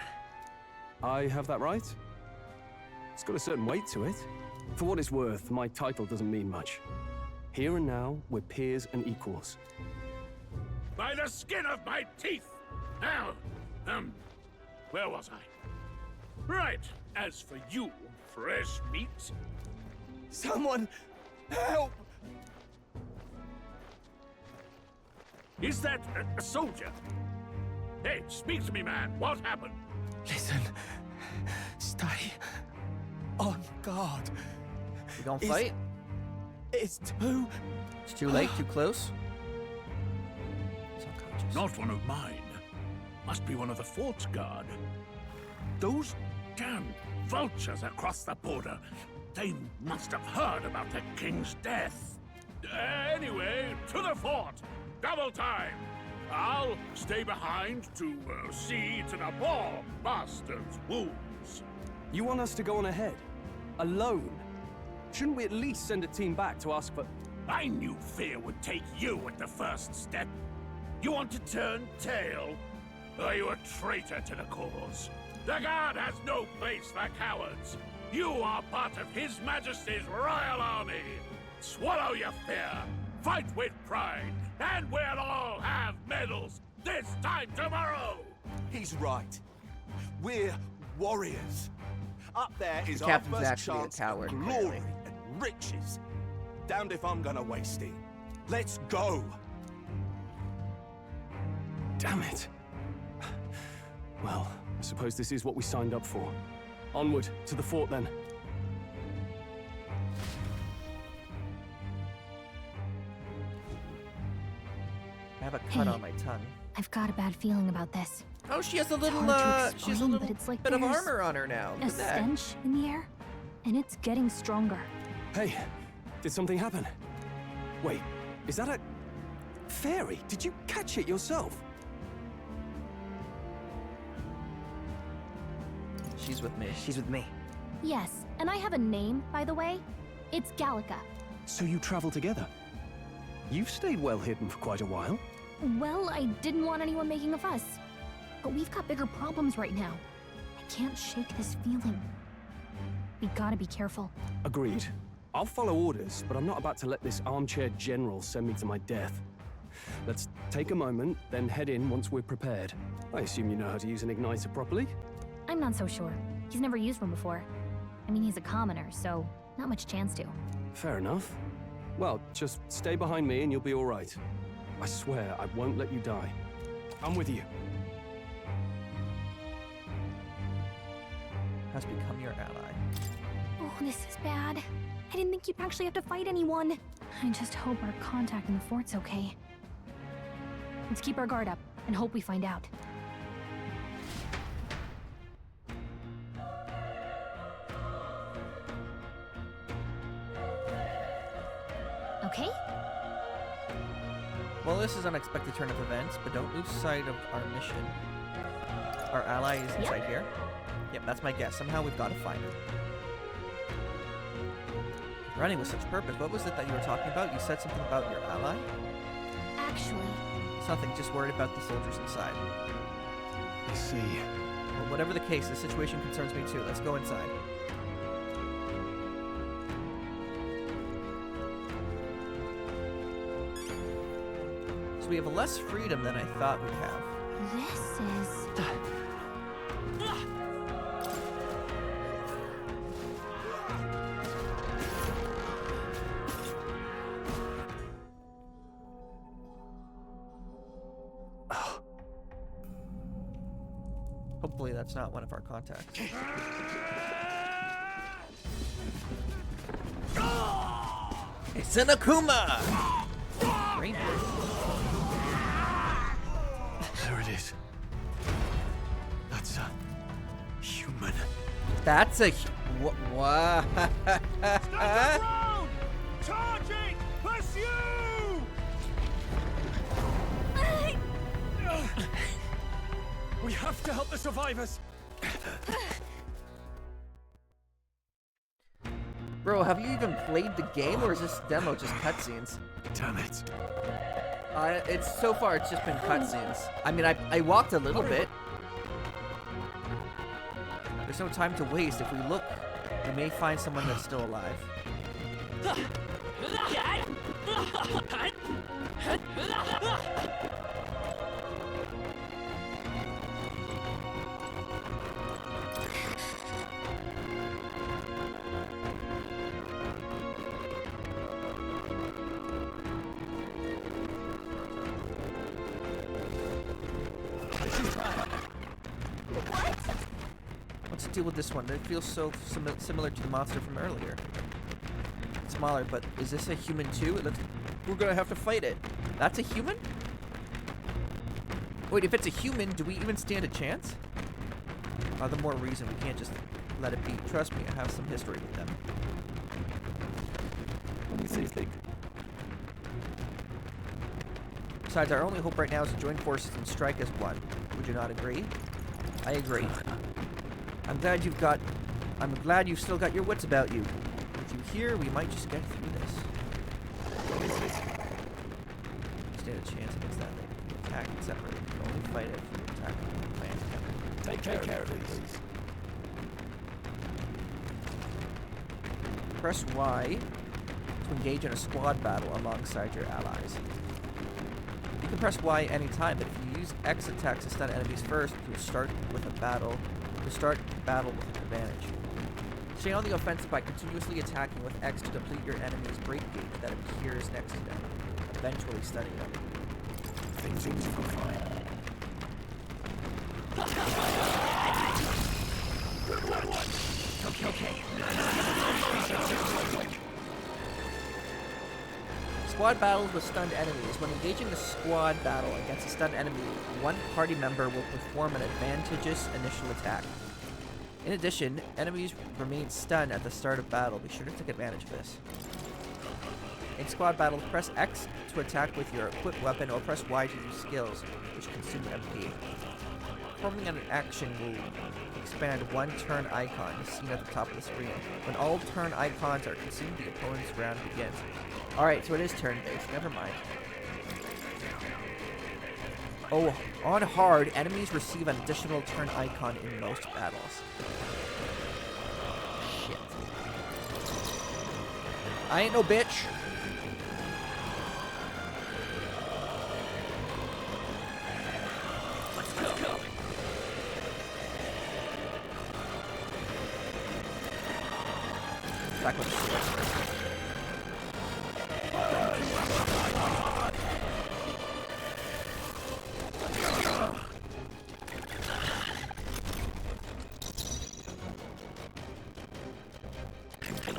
I have that right? It's got a certain weight to it. For what it's worth, my title doesn't mean much. Here and now, we're peers and equals. By the skin of my teeth! Now, where was I? Right, as for you, fresh meat. Someone help! Is that a soldier? Hey, speak to me, man. What happened? Listen. Stay on guard. We gonna fight? It's too late, too close. He's unconscious. Not one of mine. Must be one of the fort's guard. Those damn vultures across the border. They must have heard about the king's death. Anyway, to the fort. Double time. I'll stay behind to see to the poor bastard's wounds. You want us to go on ahead? Alone? Shouldn't we at least send a team back to ask for... I knew fear would take you at the first step. You want to turn tail? Are you a traitor to the cause? The Guard has no place for cowards. You are part of His Majesty's Royal Army. Swallow your fear. Fight with pride. And we'll all have medals this time tomorrow. He's right. We're warriors. Up there is The our captain's first actually a chance coward, of clearly. glory and riches. Damned if I'm gonna waste it. Let's go. Damn it. Well, I suppose this is what we signed up for. Onward, to the fort then. I have a cut Hey. on my tongue. I've got a bad feeling about this. Oh, she has a little, Hard to she has a explain, little but it's like bit of there's armor on her now. Look A at that. stench in the air, and it's getting stronger. Hey, did something happen? Wait, is that a... fairy? Did you catch it yourself? She's with me. She's with me. Yes, and I have a name, by the way. It's Gallica. So you travel together? You've stayed well hidden for quite a while. Well, I didn't want anyone making a fuss. But we've got bigger problems right now. I can't shake this feeling. We gotta be careful. Agreed. I'll follow orders, but I'm not about to let this armchair general send me to my death. Let's take a moment, then head in once we're prepared. I assume you know how to use an igniter properly? I'm not so sure. He's never used one before. I mean, he's a commoner, so not much chance to. Fair enough. Well, just stay behind me and you'll be all right. I swear I won't let you die. I'm with you. Has become your ally. Oh, this is bad. I didn't think you'd actually have to fight anyone. I just hope our contact in the fort's okay. Let's keep our guard up and hope we find out. Okay? Well, this is an unexpected turn of events, but don't lose sight of our mission. Our ally is inside here. Yep, that's my guess. Somehow we've got to find her. Running with such purpose. What was it that you were talking about? You said something about your ally? Actually, It's nothing, just worried about the soldiers inside. I see. Well, whatever the case, the situation concerns me too. Let's go inside. So we have less freedom than I thought we'd have. this is... Hopefully that's not one of our contacts. It's an Akuma! Ranger. There it is. That's a human. That's a... What? Charging! Pursue! We have to help the survivors. Bro, have you even played the game, or is this demo just cutscenes? Damn it. It's so far, it's just been cutscenes. I mean, I walked a little bit. There's no time to waste. If we look, we may find someone that's still alive. Let's deal with this one. It feels so similar to the monster from earlier. It's smaller, but is this a human too? We're gonna have to fight it. That's a human? Wait, if it's a human, do we even stand a chance? The more reason we can't just let it be. Trust me, I have some history with them. What do you think? Besides, our only hope right now is to join forces and strike as one. Would you not agree? I agree. I'm glad you've still got your wits about you. With you here, we might just get through this. Stand a chance against that thing. If you attack it separately. You can only fight it if you attack the plan together. Take care of it, please. Press Y to engage in a squad battle alongside your allies. You can press Y anytime, but if you use X attacks to stun enemies first, you'll start the battle with an advantage. Stay on the offensive by continuously attacking with X to deplete your enemy's break gauge that appears next to them, eventually stunning them. Things will go fine. Okay. Squad battles with stunned enemies. When engaging a squad battle against a stunned enemy, one party member will perform an advantageous initial attack. In addition, enemies remain stunned at the start of battle. Be sure to take advantage of this. In squad battles, press X to attack with your equipped weapon, or press Y to use skills, which consume MP. Performing an action will expand one turn icon seen at the top of the screen. When all turn icons are consumed, the opponent's round begins. Alright, so it is turn-based. Never mind. Oh, on hard, enemies receive an additional turn icon in most battles. Shit. I ain't no bitch. Let's go. Back with the sword.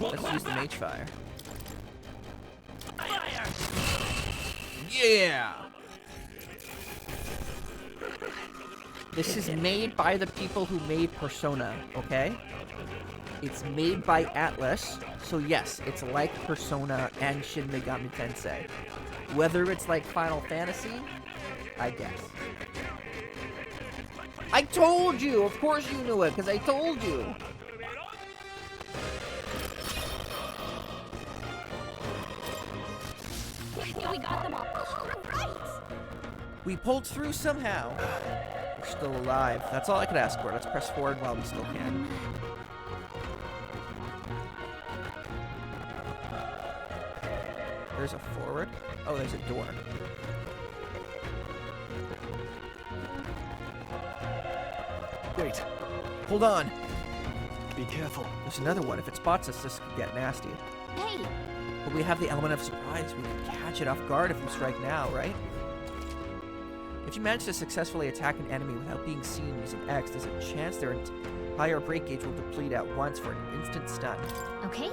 Let's use the mage fire. Yeah! This is made by the people who made Persona, okay? It's made by Atlas, so yes, it's like Persona and Shin Megami Tensei. Whether it's like Final Fantasy, I guess. I told you! Of course you knew it, because I told you! We got them all. Right. We pulled through somehow. We're still alive. That's all I could ask for. Let's press forward while we still can. There's a forward. Oh, there's a door. Wait. Hold on. Be careful. There's another one. If it spots us, this could get nasty. Hey! But we have the element of surprise. We can catch it off guard if we strike now, right? If you manage to successfully attack an enemy without being seen using X, there's a chance their entire break gauge will deplete at once for an instant stun. Okay.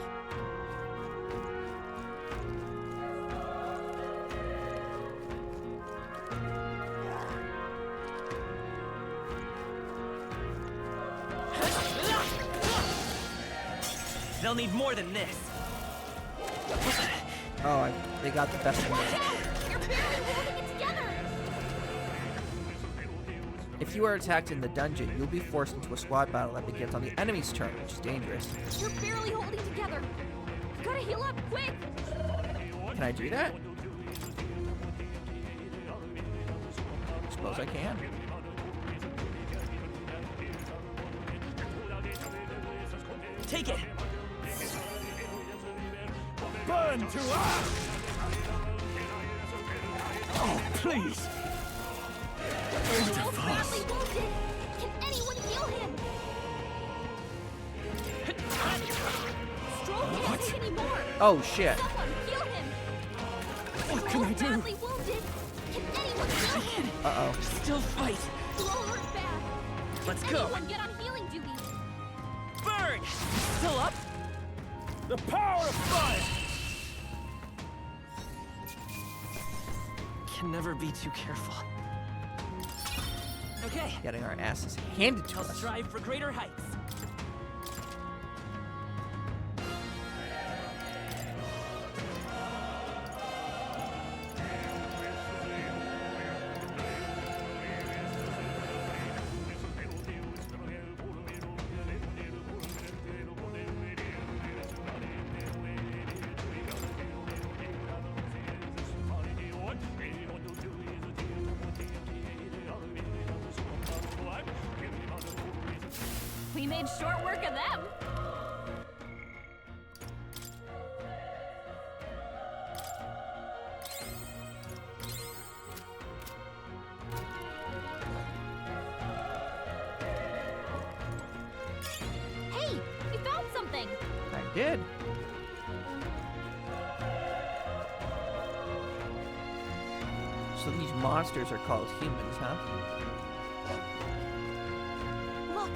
They'll need more than this. Oh, they got the best one. You're barely holding it together! If you are attacked in the dungeon, you'll be forced into a squad battle that begins on the enemy's turn, which is dangerous. You're barely holding together! gotta heal up, quick! Can I do that? Suppose I can. Take it! Burn to ash! Oh, please! Joel's badly wounded! Can anyone heal him? Stroll can't take any more! Oh shit. Someone heal him! What can I do? Joel's badly wounded! Can anyone heal him? Uh-oh. Still fight! Joel hurt bad! Let's Can go! anyone get on healing duty? Burn! Still up? The power of fire! Can never be too careful. Okay. Getting our asses handed to I'll us. strive for greater heights. We made short work of them! Hey! You found something! I did. So these monsters are called humans, huh? Look!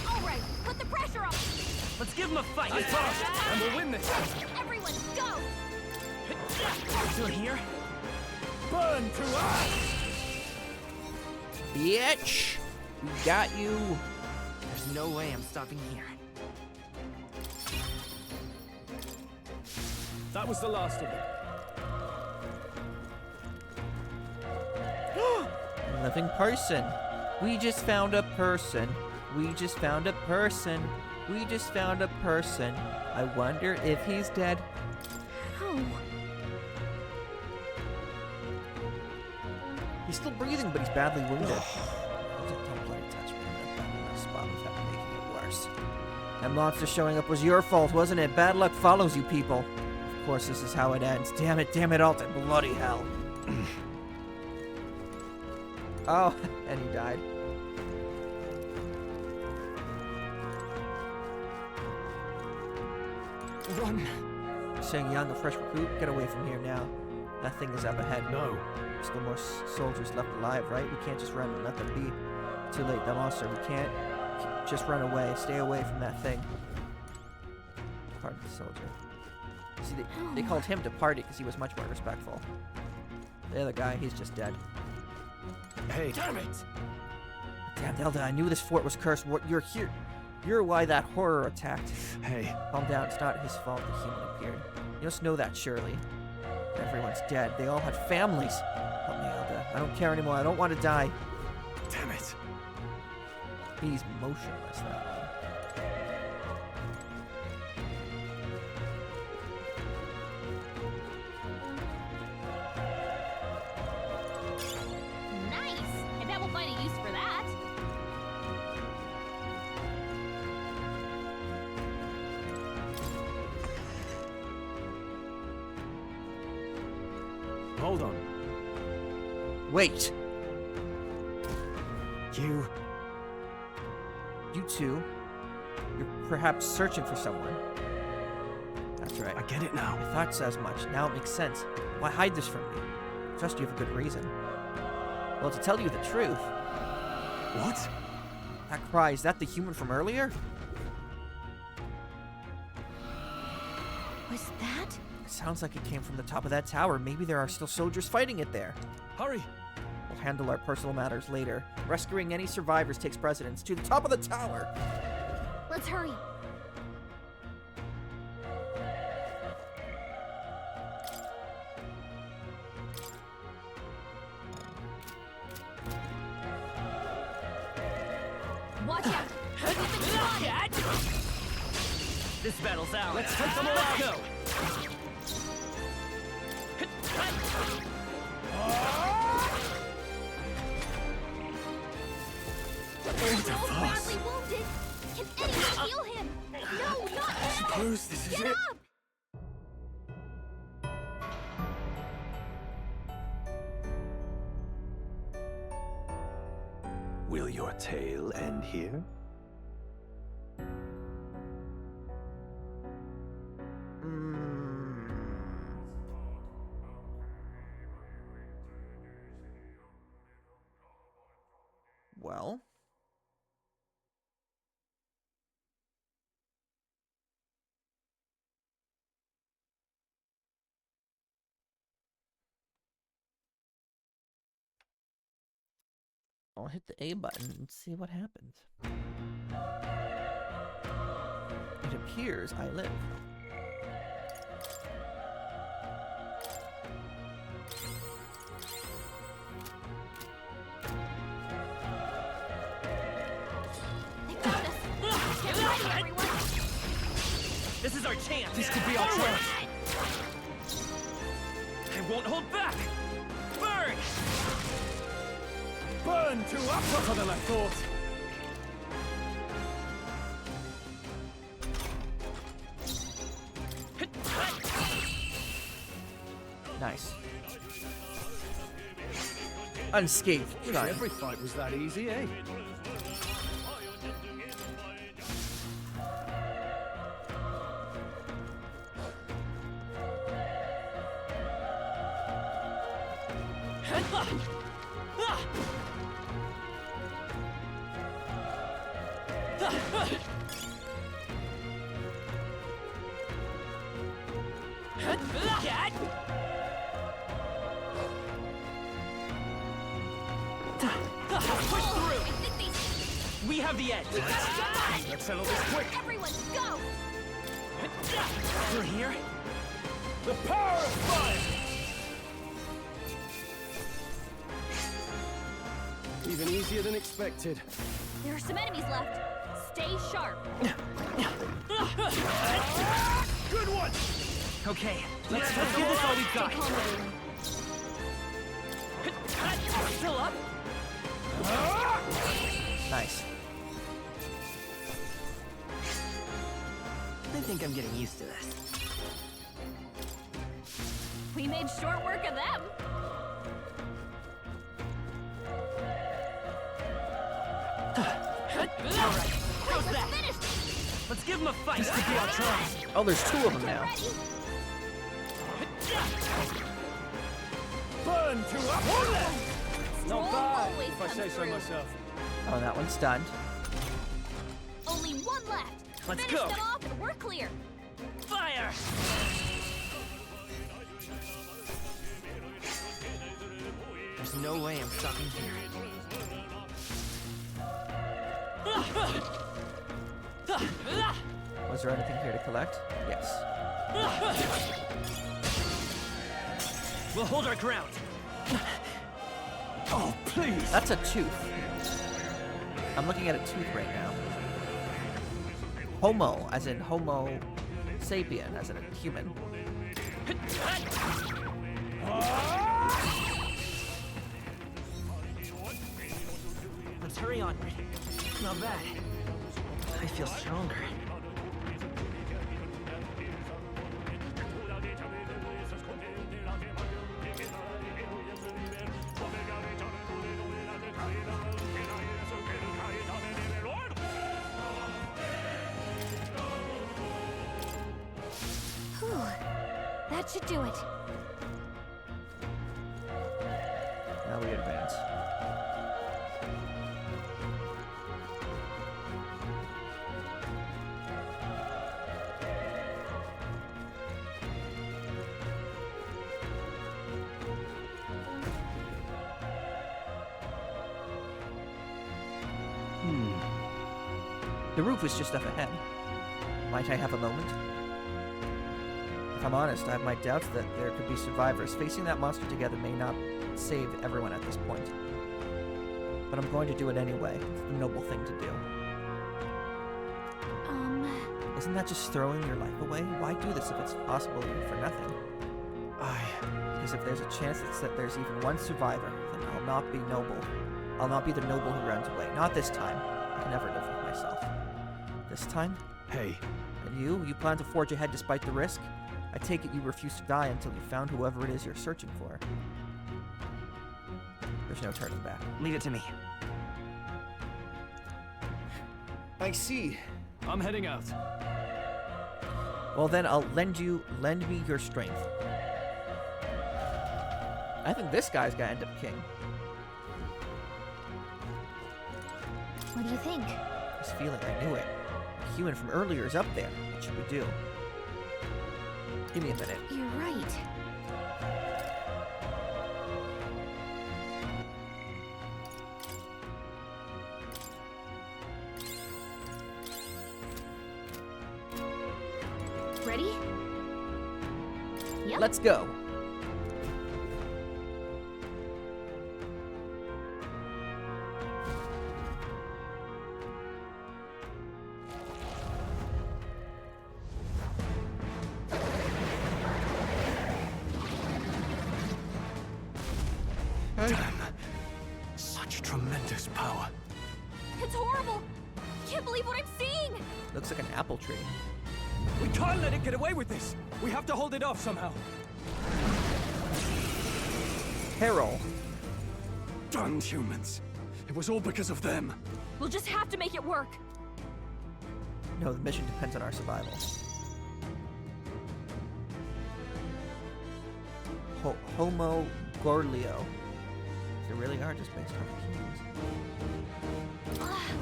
Alright, put the pressure on! Let's give him a fight! And we'll win this! Everyone, go! Still here? Burn to ash! Bitch! We got you. There's no way I'm stopping here. That was the last of them. A living person. We just found a person. We just found a person. We just found a person. I wonder if he's dead. How? He's still breathing, but he's badly wounded. Don't bloody touch me. I'm gonna bend my spot without making it worse. That monster showing up was your fault, wasn't it? Bad luck follows you people. Of course, this is how it ends. Damn it, Alton. Bloody hell. Oh, and he died. Run! Saying young, a fresh recruit, get away from here now. That thing is up ahead. No. Still more soldiers left alive, right? We can't just run and let them be. Too late, that monster. We can't just run away. Stay away from that thing. Pardon the soldier. See, they called him to party because he was much more respectful. The other guy, he's just dead. Hey. Damn it! Damn, Delta, I knew this fort was cursed. You're here. You're why that horror attacked. Hey. Calm down, it's not his fault the human appeared. You must know that, surely. Everyone's dead. They all had families. Help me, Elda. I don't care anymore. I don't want to die. Damn it. He's motionless, that one. Nice! I bet we'll find a use for that. Hold on. Wait! You two, you're perhaps searching for someone. That's right. I get it now. I thought so as much. Now it makes sense. Why hide this from me? Trust you have a good reason. Well, to tell you the truth. What? That cry, is that the human from earlier? Was that? It sounds like it came from the top of that tower. Maybe there are still soldiers fighting it there. Hurry! We'll handle our personal matters later. Rescuing any survivors takes precedence. To the top of the tower! Let's hurry. Watch out! We've been spotted! This battle's ours. Let's take them all out. Let's go. He's badly wounded. Can anyone heal him? No, not now! Suppose this is Get it. up! Will your tale end here? Well. I'll hit the A button and see what happens. It appears I live. They found us! Get ready, everyone! This is our chance. This could be our chance. I won't hold back. Burn! Burn to up tougher than I thought. Nice. Unscathed. Wish Fine. every fight was that easy, eh? Push through. We have the edge. Let's settle this quick. Everyone, go! Through here. The power of fire! Even easier than expected. There are some enemies left. Stay sharp. Good one! Okay, let's give this all we've got. Stay calm, everyone. Still up? Nice. I think I'm getting used to this. We made short work of them. Alright, how's that? Finished. Let's give him a fight. This could be our chance. Oh, there's two of them now. Burn to up! Stroll Not bad, always if I comes say so through. myself. Oh, that one's stunned. Only one left. Let's Finish go. them off and we're clear. Fire! There's no way I'm stopping here. Was there anything here to collect? Yes. We'll hold our ground. Oh, please! That's a tooth. I'm looking at a tooth right now. Homo, as in Homo sapien, as in a human. Let's hurry on. Not bad. I feel stronger. Whew. That should do it. Now we advance. The roof is just up ahead. Might I have a moment? If I'm honest, I have my doubts that there could be survivors. Facing that monster together may not save everyone at this point. But I'm going to do it anyway. It's the noble thing to do. Isn't that just throwing your life away? Why do this if it's possible even for nothing? Because if there's a chance that there's even one survivor, then I'll not be noble. I'll not be the noble who runs away. Not this time. I can never live with myself. This time? Hey. And you plan to forge ahead despite the risk? I take it you refuse to die until you found whoever it is you're searching for. There's no turning back. Leave it to me. I see. I'm heading out. Well then, I'll lend me your strength. I think this guy's gonna end up king. What do you think? This feeling, I knew it. A human from earlier is up there. What should we do? Give me a minute. You're right. Ready? Yep. Let's go. Damn. Such tremendous power. It's horrible. Can't believe what I'm seeing. Looks like an apple tree. We can't let it get away with this. We have to hold it off somehow. Carol. Damned humans. It was all because of them. We'll just have to make it work. No, the mission depends on our survival. Homo Gorlio. They really are just based on humans.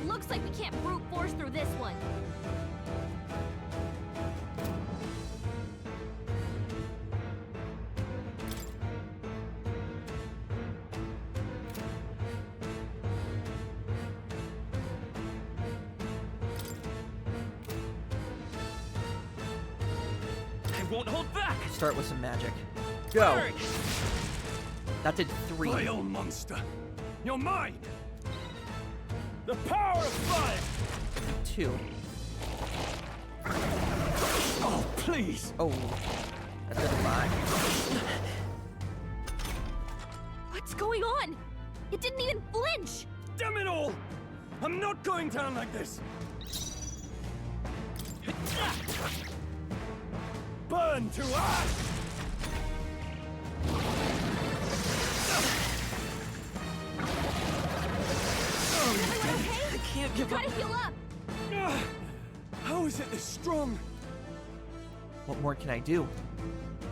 Looks like we can't brute force through this one. I won't hold back. Start with some magic. Go. Burn. That did 3. Vile monster. You're mine. The power of fire. 2. Oh, please. Oh. That didn't lie. What's going on? It didn't even flinch. Damn it all. I'm not going down like this. Burn to ash. I can't give up. You gotta heal up. How is it this strong? What more can I do?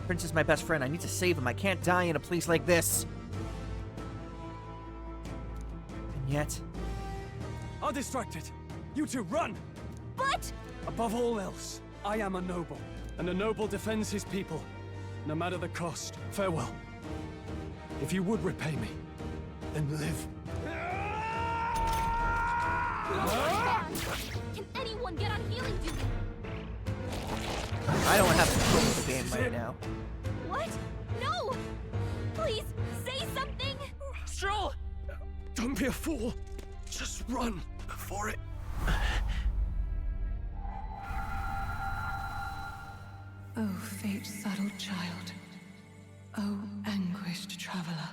Prince is my best friend. I need to save him. I can't die in a place like this. And yet... I'll distract it. You two, run! But... Above all else, I am a noble. And a noble defends his people. No matter the cost. Farewell. If you would repay me, then live. Can anyone get on healing duty? I don't have control of the game right now. What? No! Please, say something! Stroll! Don't be a fool. Just run before it... Oh, fate-saddled child. Oh, anguished traveler.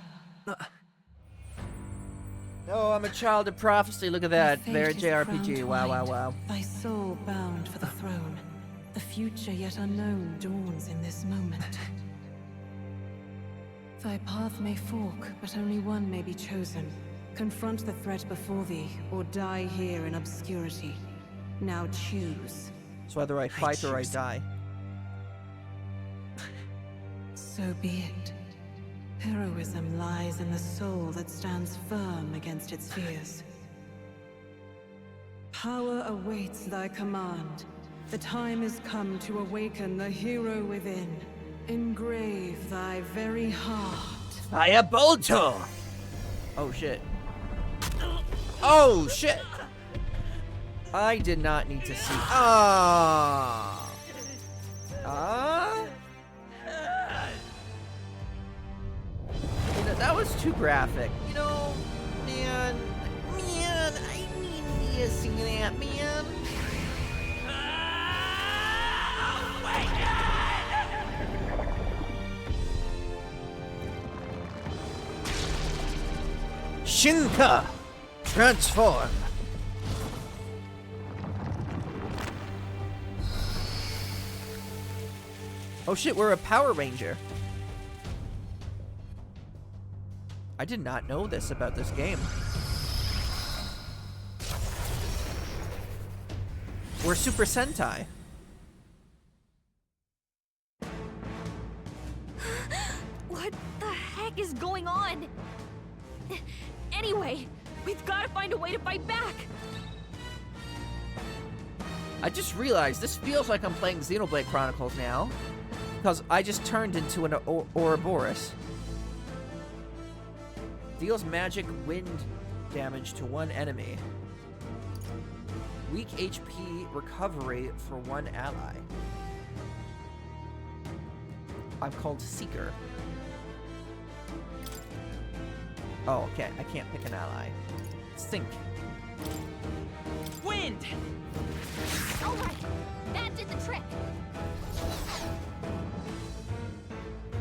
Oh, I'm a child of prophecy. Look at that. Thy Very fate is JRPG. Wow, wow, crown-twined, wow. Thy soul bound for the throne. The future yet unknown dawns in this moment. Thy path may fork, but only one may be chosen. Confront the threat before thee, or die here in obscurity. Now choose. So either I fight or I die. So be it. Heroism lies in the soul that stands firm against its fears. Power awaits thy command. The time is come to awaken the hero within. Engrave thy very heart. Firebolter! Oh shit. Oh shit! I did not need to see. Ah! That was too graphic. You know, man, I need to see that, man. Shinka! Transform! Oh shit, we're a Power Ranger. I did not know this about this game. We're Super Sentai. What the heck is going on? Anyway, we've got to find a way to fight back. I just realized this feels like I'm playing Xenoblade Chronicles now, because I just turned into an Ouroboros. Deals magic wind damage to one enemy. Weak HP recovery for one ally. I'm called Seeker. Oh, okay. I can't pick an ally. Sink. Wind! Alright, that did the trick.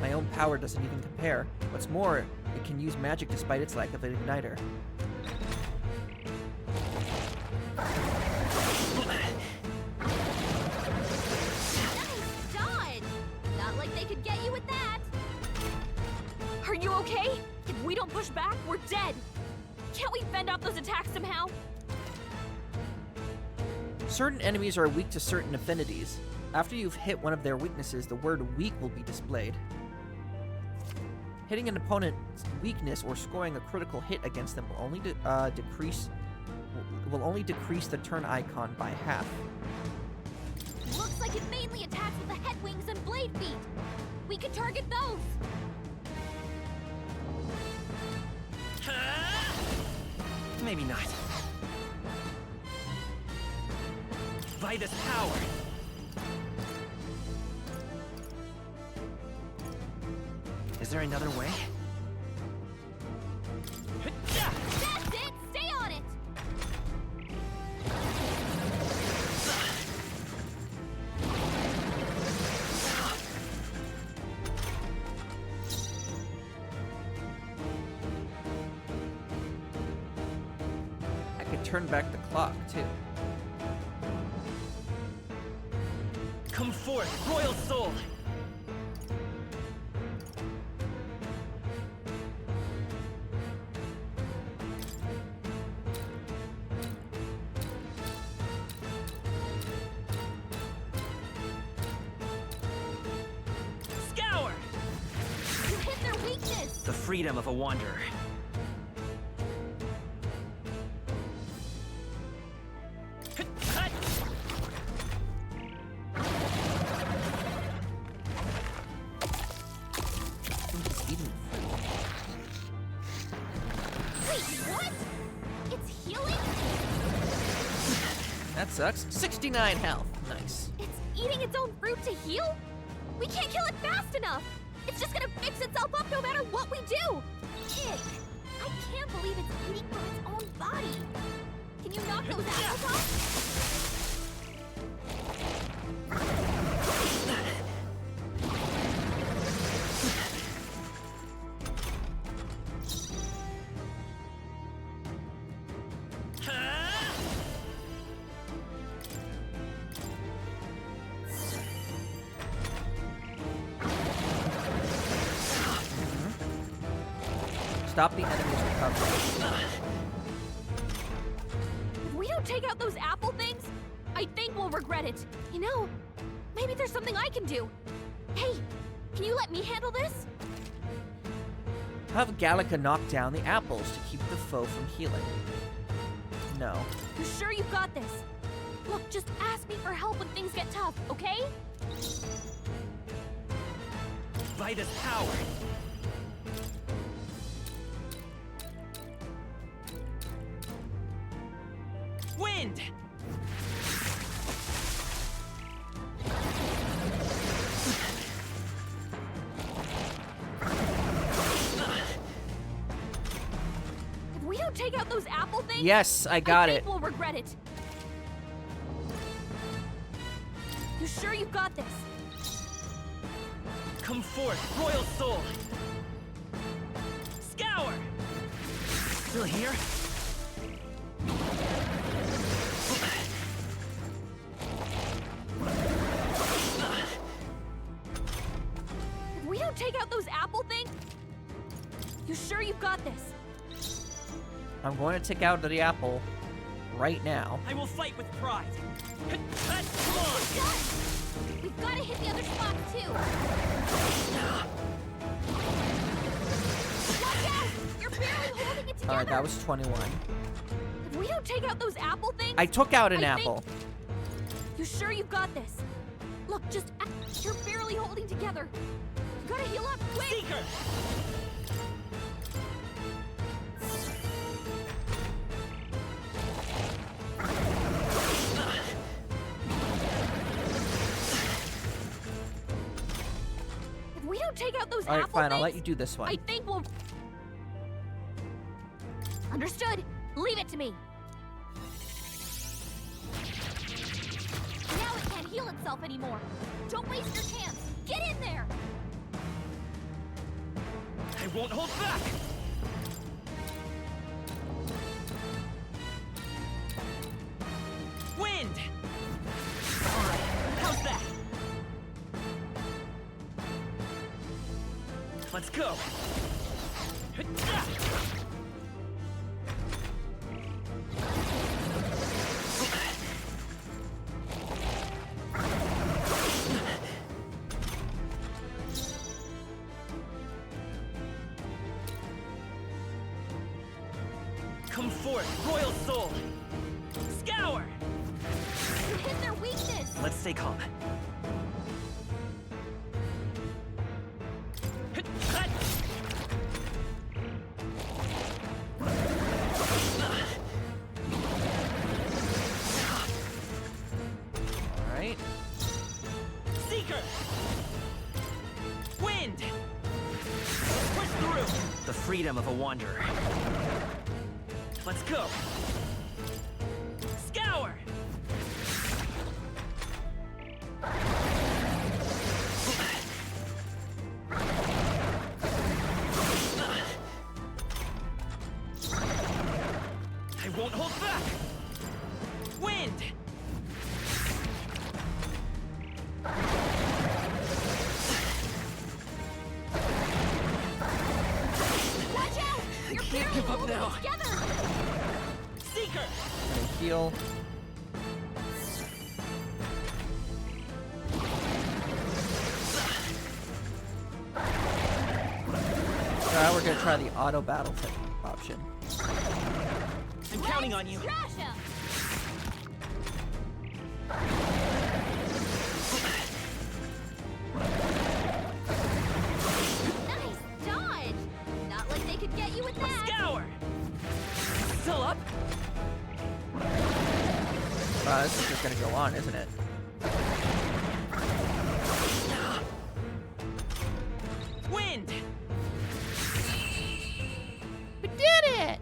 My own power doesn't even compare. What's more, it can use magic despite its lack of an igniter. Nice dodge! Not like they could get you with that. Are you okay? If we don't push back, we're dead. Can't we fend off those attacks somehow? Certain enemies are weak to certain affinities. After you've hit one of their weaknesses, the word weak will be displayed. Hitting an opponent's weakness or scoring a critical hit against them will only decrease the turn icon by half. Looks like it mainly attacks with the head wings and blade feet. We could target those. Maybe not. Vitus power. Is there another way? That's it! Stay on it! I could turn back the clock, too. Come forth, royal soul! Scour! You hit their weakness! The freedom of a wanderer. Wait, what? It's healing? That sucks. 69 health. Nice. It's eating its own fruit to heal? We can't kill it fast enough! It's just gonna fix itself up no matter what we do! Ick! I can't believe it's eating from its own body! Can you knock those apples off? Stop the enemy's recovery. If we don't take out those apple things, I think we'll regret it. You know, maybe there's something I can do. Hey, can you let me handle this? Have Gallica knock down the apples to keep the foe from healing. No. You sure you've got this? Look, just ask me for help when things get tough, okay? Vitus power. Wind! If we don't take out those apple things, Yes, I got I it. think we'll regret it. You sure you've got this? Come forth, royal soul! Scour! still here? If we don't take out those apple things, you sure you've got this? I'm going to take out the apple right now. I will fight with pride. Come on! We've got to hit the other spot too. Watch out! You're barely holding it together. All right, that was 21. If we don't take out those apple things, I took out an I apple. think... You sure you've got this? Look, just you're barely holding together. You gotta heal up quick. Seeker! If we don't take out those All right, apple fine. things, I'll let you do this one. I think we'll. Understood. Leave it to me. Now it can't heal itself anymore. Don't waste your chance. Get in there. I won't hold back! Wind! Alright, how's that? Let's go! Come forth, Royal Soul! Scour! You hit their weakness. Let's stay calm. All right. Seeker! Wind! Push through! The freedom of a wanderer. Let's go! Scour! I won't hold back! Wind! Watch out! You're can't give up now. Together. Seeker! Gonna heal. Alright, we're gonna try the auto battle option. I'm counting on you. Crash him. Nice dodge. Not like they could get you with that. Scour! Still up? This is just gonna go on, isn't it? Wind! We did it.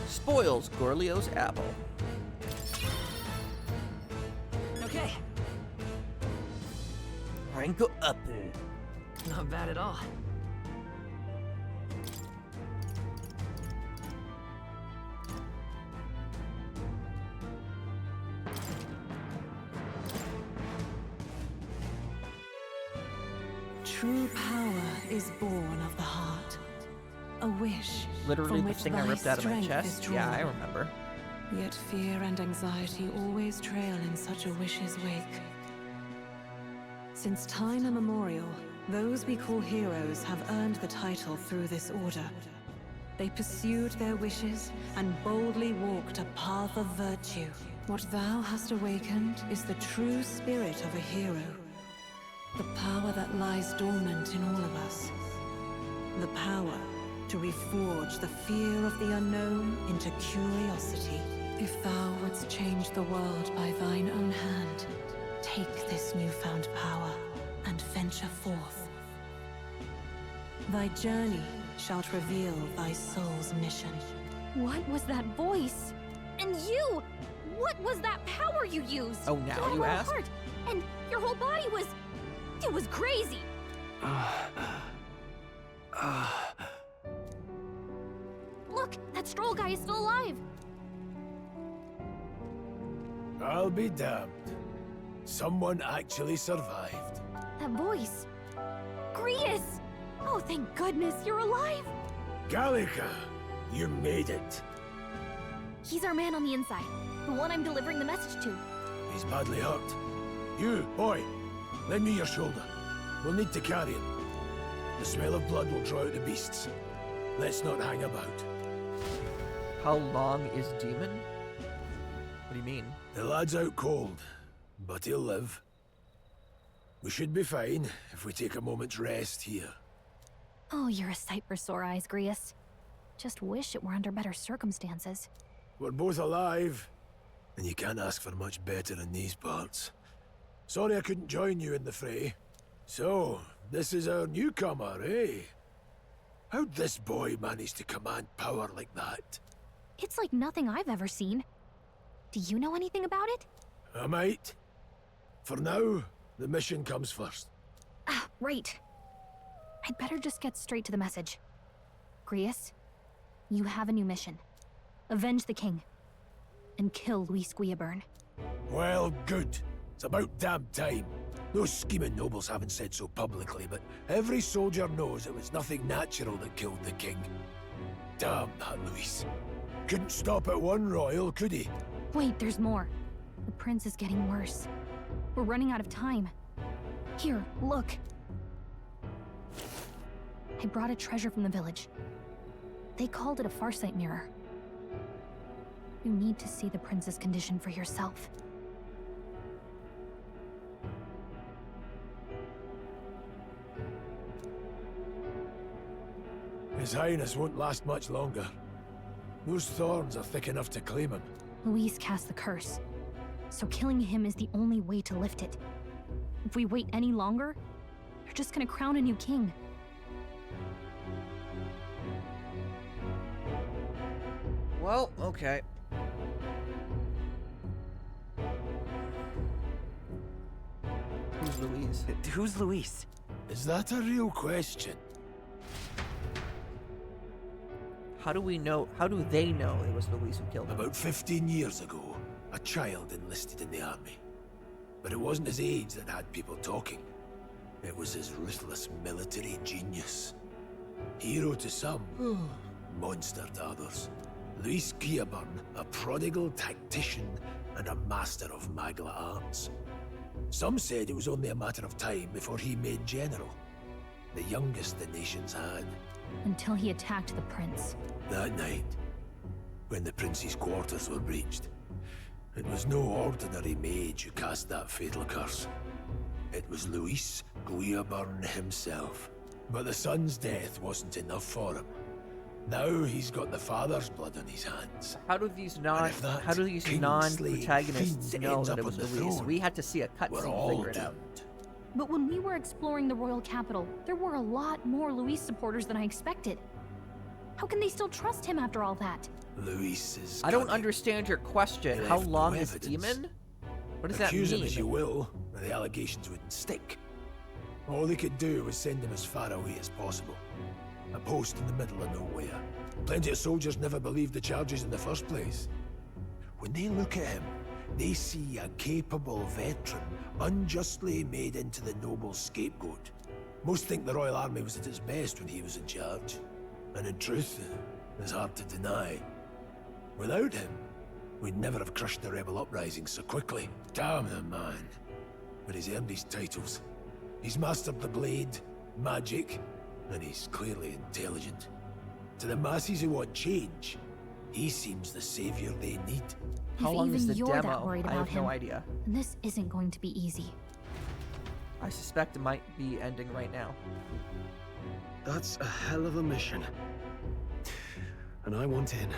Spoils Gorlio's apple. Okay. Rank up. Not bad at all. True power is born of the heart. A wish Literally from the which thing I thy ripped out of my strength chest. is Yeah, I drawn. remember. Yet fear and anxiety always trail in such a wish's wake. Since time immemorial, those we call heroes have earned the title through this order. They pursued their wishes and boldly walked a path of virtue. What thou hast awakened is the true spirit of a hero. The power that lies dormant in all of us. The power to reforge the fear of the unknown into curiosity. If thou wouldst change the world by thine own hand, take this newfound power and venture forth. Thy journey shalt reveal thy soul's mission. What was that voice? And you! What was that power you used? Oh, now You have you a ask? heart, and you're He was crazy! Look, that Stroll guy is still alive! I'll be damned. Someone actually survived. That voice. Grius! Oh, thank goodness, you're alive! Gallica, you made it. He's our man on the inside. The one I'm delivering the message to. He's badly hurt. You, boy, lend me your shoulder. We'll need to carry him. The smell of blood will draw out the beasts. Let's not hang about. How long is Demon? What do you mean? The lad's out cold, but he'll live. We should be fine if we take a moment's rest here. Oh, you're a sight for sore eyes, Grius. Just wish it were under better circumstances. We're both alive, and you can't ask for much better in these parts. Sorry I couldn't join you in the fray. So, this is our newcomer, eh? How'd this boy manage to command power like that? It's like nothing I've ever seen. Do you know anything about it? I might. For now, the mission comes first. Ah, right. I'd better just get straight to the message. Grius, you have a new mission. Avenge the king. And kill Luis Guillaburn. Well, good. It's about damn time. Those scheming nobles haven't said so publicly, but every soldier knows it was nothing natural that killed the king. Damn that Luis. Couldn't stop at one royal, could he? Wait, there's more. The prince is getting worse. We're running out of time. Here, look. I brought a treasure from the village. They called it a farsight mirror. You need to see the prince's condition for yourself. His Highness won't last much longer. Those thorns are thick enough to claim him. Luis cast the curse, so killing him is the only way to lift it. If we wait any longer, they're just gonna crown a new king. Well, okay. Who's Luis? Who's Luis? Is that a real question? How do we know? How do they know it was Luis who killed him? About 15 years ago, a child enlisted in the army. But it wasn't his age that had people talking. It was his ruthless military genius. Hero to some, monster to others. Luis Guillaburn, a prodigal tactician and a master of magla arts. Some said it was only a matter of time before he made general. The youngest the nations had. Until he attacked the prince. That night, when the prince's quarters were breached, it was no ordinary mage who cast that fatal curse. It was Luis Guillaburn himself. But the son's death wasn't enough for him. Now he's got the father's blood on his hands. How do these non-protagonists know that it was Luis? We had to see a cutscene to figure it out. But when we were exploring the royal capital, there were a lot more Luis supporters than I expected. How can they still trust him after all that? Luis is I don't understand your question. How long is Demon? What does that mean? Accuse him as you will, but the allegations wouldn't stick. All they could do was send him as far away as possible. A post in the middle of nowhere. Plenty of soldiers never believed the charges in the first place. When they look at him, they see a capable veteran unjustly made into the noble scapegoat. Most think the Royal Army was at its best when he was in charge. And in truth, it's hard to deny. Without him, we'd never have crushed the rebel uprising so quickly. Damn the man. But he's earned his titles. He's mastered the blade, magic, and he's clearly intelligent. To the masses who want change, he seems the savior they need. How long is the you're demo? that worried I about have no him, idea. this isn't going to be easy. I suspect it might be ending right now. That's a hell of a mission. And I want in.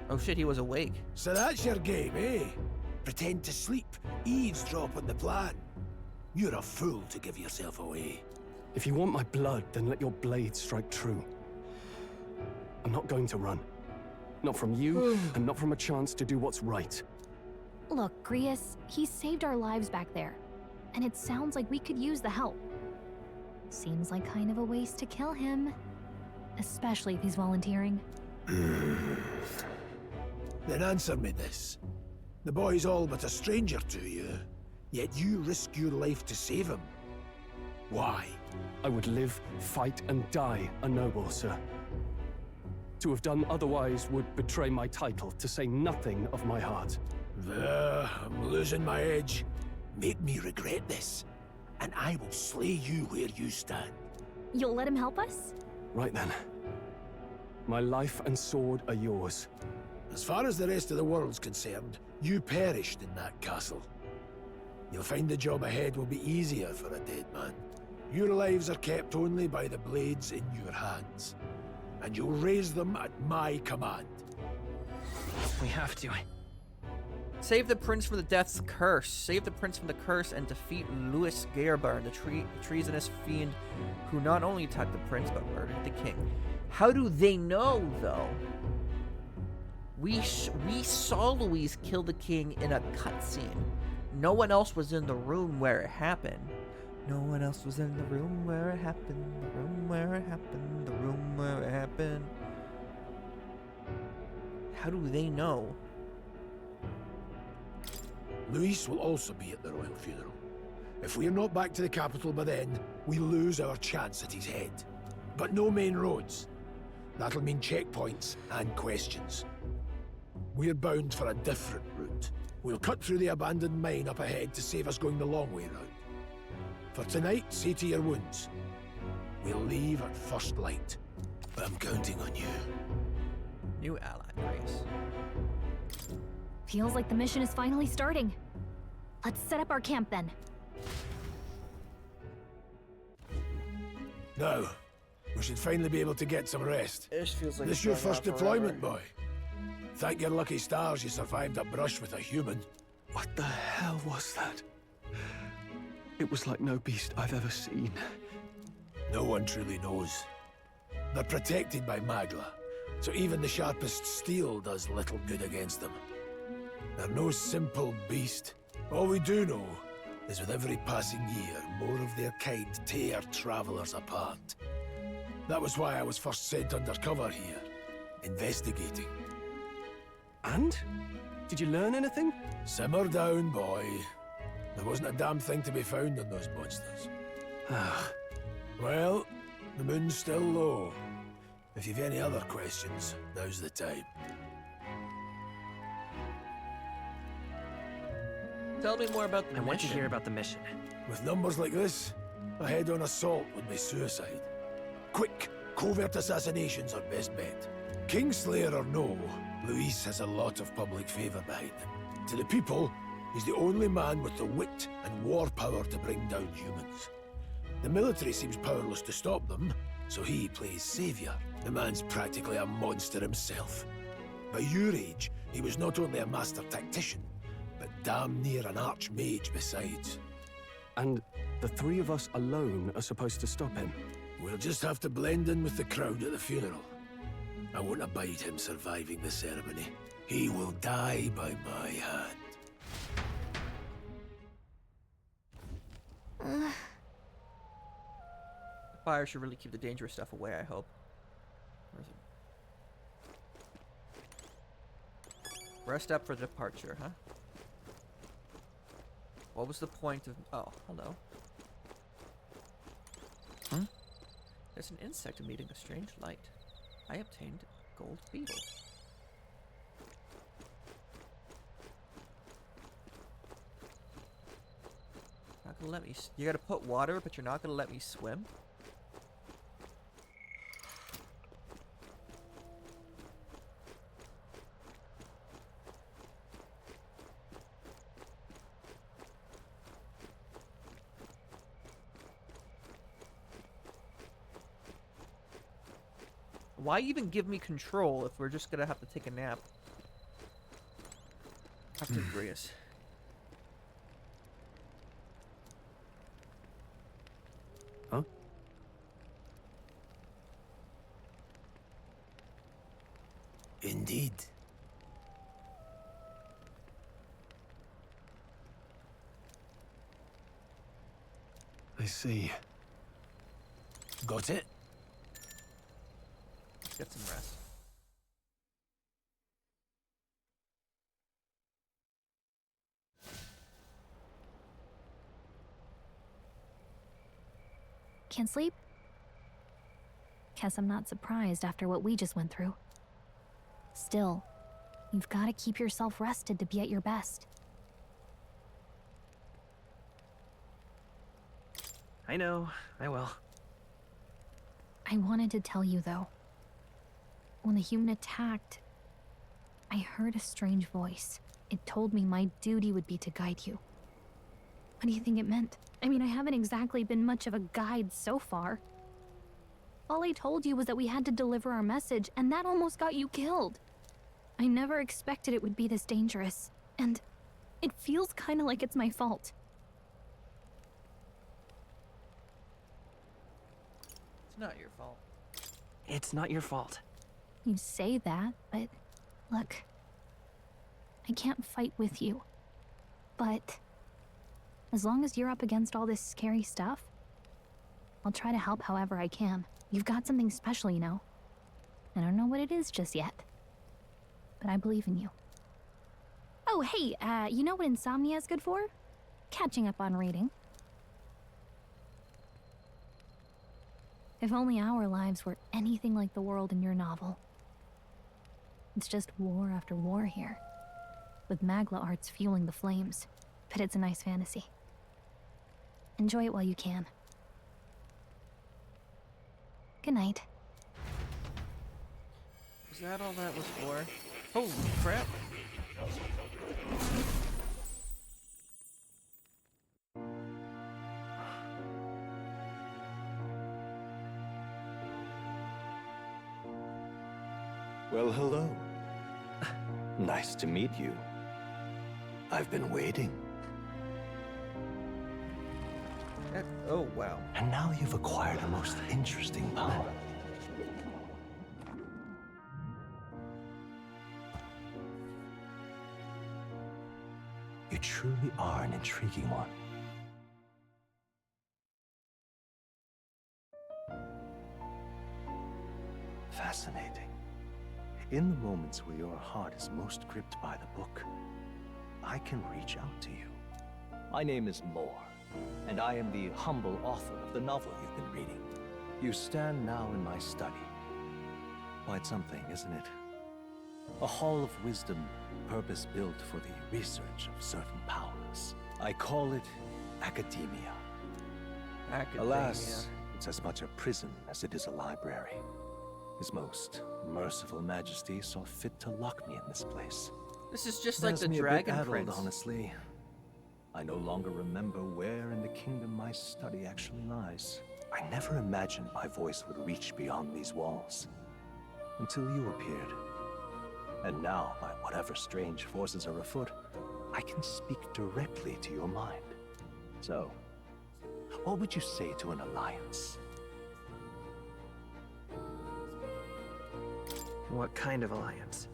Oh shit, he was awake. So that's your game, eh? Pretend to sleep, eavesdrop on the plan. You're a fool to give yourself away. If you want my blood, then let your blade strike true. I'm not going to run. Not from you, and not from a chance to do what's right. Look, Grius, he saved our lives back there. And it sounds like we could use the help. Seems like kind of a waste to kill him. Especially if he's volunteering. Then answer me this. The boy's all but a stranger to you, yet you risk your life to save him. Why? I would live, fight, and die a noble, sir. To have done otherwise would betray my title, to say nothing of my heart. I'm losing my edge. Make me regret this, and I will slay you where you stand. You'll let him help us? Right then. My life and sword are yours. As far as the rest of the world's concerned, you perished in that castle. You'll find the job ahead will be easier for a dead man. Your lives are kept only by the blades in your hands, and you'll raise them at my command. We have to. Save the prince from the death's curse. Save the prince from the curse and defeat Louis Gerber, the treasonous fiend who not only attacked the prince but murdered the king. How do they know, though? We saw Louise kill the king in a cutscene. No one else was in the room where it happened. No one else was in the room where it happened. The room where it happened. The room where it happened. How do they know? Luis will also be at the royal funeral. If we are not back to the capital by then, we lose our chance at his head. But no main roads. That'll mean checkpoints and questions. We're bound for a different route. We'll cut through the abandoned mine up ahead to save us going the long way round. For tonight, see to your wounds. We'll leave at first light. I'm counting on you. New ally, Grace. Feels like the mission is finally starting. Let's set up our camp then. Now, we should finally be able to get some rest. This feels like This your first deployment, boy? Thank your lucky stars you survived a brush with a human. What the hell was that? It was like no beast I've ever seen. No one truly knows. They're protected by Magla, so even the sharpest steel does little good against them. They're no simple beast. All we do know is with every passing year, more of their kind tear travelers apart. That was why I was first sent undercover here, investigating. And? Did you learn anything? Simmer down, boy. There wasn't a damn thing to be found on those monsters. Well, the moon's still low. If you've any other questions, now's the time. Tell me more about the mission. I want to hear about the mission. With numbers like this, a head-on assault would be suicide. Quick, covert assassinations are best bet. Kingslayer or no, Luis has a lot of public favor behind him. To the people, he's the only man with the wit and war power to bring down humans. The military seems powerless to stop them, so he plays savior. The man's practically a monster himself. By your age, he was not only a master tactician, but damn near an archmage besides. And the three of us alone are supposed to stop him? We'll just have to blend in with the crowd at the funeral. I won't abide him surviving the ceremony. He will die by my hand. The fire should really keep the dangerous stuff away, I hope. Where is it? Rest up for departure, huh? What was the point of... Oh, hello. Huh? There's an insect emitting a strange light. I obtained gold beetle. Not gonna let me... You gotta put water, but you're not gonna let me swim? Why even give me control if we're just gonna have to take a nap? Captain Grius. Huh? Indeed. I see. Got it? Let's get some rest. Can't sleep? Guess I'm not surprised after what we just went through. Still, you've got to keep yourself rested to be at your best. I know, I will. I wanted to tell you, though. When the human attacked, I heard a strange voice. It told me my duty would be to guide you. What do you think it meant? I mean, I haven't exactly been much of a guide so far. All I told you was that we had to deliver our message, and that almost got you killed. I never expected it would be this dangerous, and it feels kind of like it's my fault. It's not your fault. It's not your fault. You say that, but look, I can't fight with you. But as long as you're up against all this scary stuff, I'll try to help however I can. You've got something special, you know. I don't know what it is just yet, but I believe in you. Oh, hey, you know what insomnia is good for? Catching up on reading. If only our lives were anything like the world in your novel. It's just war after war here, with Magla arts fueling the flames, but it's a nice fantasy. Enjoy it while you can. Good night. Is that all that was for? Holy crap! Well, hello. Nice to meet you. I've been waiting. Oh, wow. And now you've acquired a most interesting power. You truly are an intriguing one. Fascinating. In the moments where your heart is most gripped by the book, I can reach out to you. My name is Moore, and I am the humble author of the novel you've been reading. You stand now in my study. Quite something, isn't it? A hall of wisdom, purpose-built for the research of certain powers. I call it academia. Academia. Alas, it's as much a prison as it is a library. His most merciful majesty saw fit to lock me in this place. This is just It like has the me a bit Dragon addled, Prince. honestly. I no longer remember where in the kingdom my study actually lies. I never imagined my voice would reach beyond these walls. Until you appeared. And now, by whatever strange forces are afoot, I can speak directly to your mind. So, what would you say to an alliance? What kind of alliance?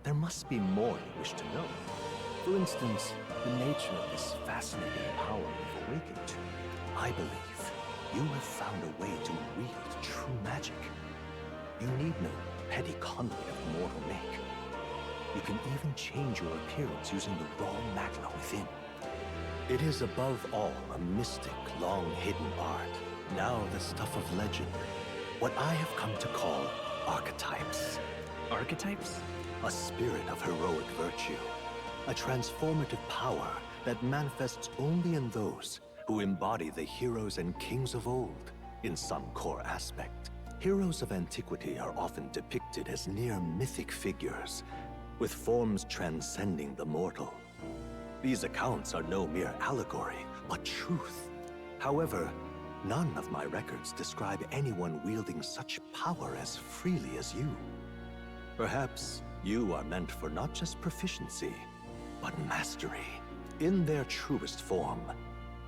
There must be more you wish to know. For instance, the nature of this fascinating power you've awakened to. I believe you have found a way to wield true magic. You need no petty conduit of mortal make. You can even change your appearance using the raw magla within. It is above all a mystic, long-hidden art, now the stuff of legend. What I have come to call archetypes. Archetypes? A spirit of heroic virtue. A transformative power that manifests only in those who embody the heroes and kings of old in some core aspect. Heroes of antiquity are often depicted as near mythic figures, with forms transcending the mortal. These accounts are no mere allegory, but truth. However, none of my records describe anyone wielding such power as freely as you. Perhaps you are meant for not just proficiency, but mastery. In their truest form,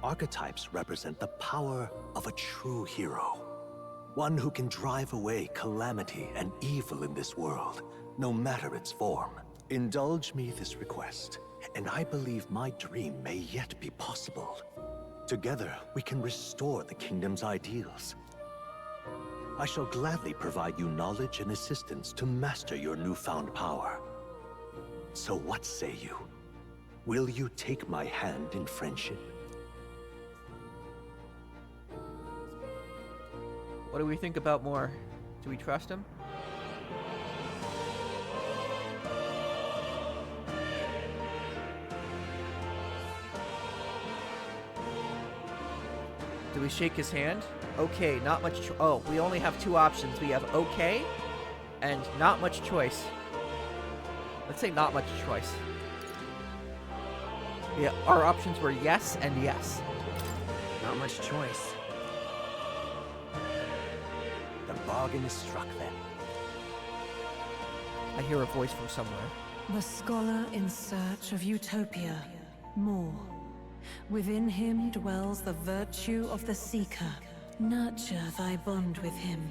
archetypes represent the power of a true hero. One who can drive away calamity and evil in this world, no matter its form. Indulge me this request, and I believe my dream may yet be possible. Together, we can restore the kingdom's ideals. I shall gladly provide you knowledge and assistance to master your newfound power. So what say you? Will you take my hand in friendship? What do we think about Moore? Do we trust him? Do we shake his hand? Okay, not much oh, we only have two options. We have okay and not much choice. Let's say not much choice. Yeah, our options were yes and yes. Not much choice. The bargain is struck then. I hear a voice from somewhere. The scholar in search of utopia, more. Within him dwells the virtue of the seeker. Nurture thy bond with him,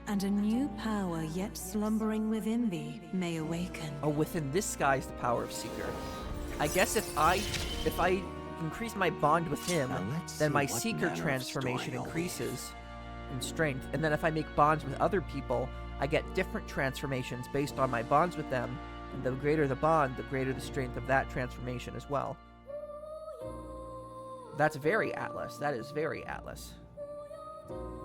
and a new power yet slumbering within thee may awaken. Oh, within this guy's the power of Seeker. I guess if I increase my bond with him, then my Seeker transformation increases in strength. And then if I make bonds with other people, I get different transformations based on my bonds with them. And the greater the bond, the greater the strength of that transformation as well. That's very Atlas. That is very Atlas.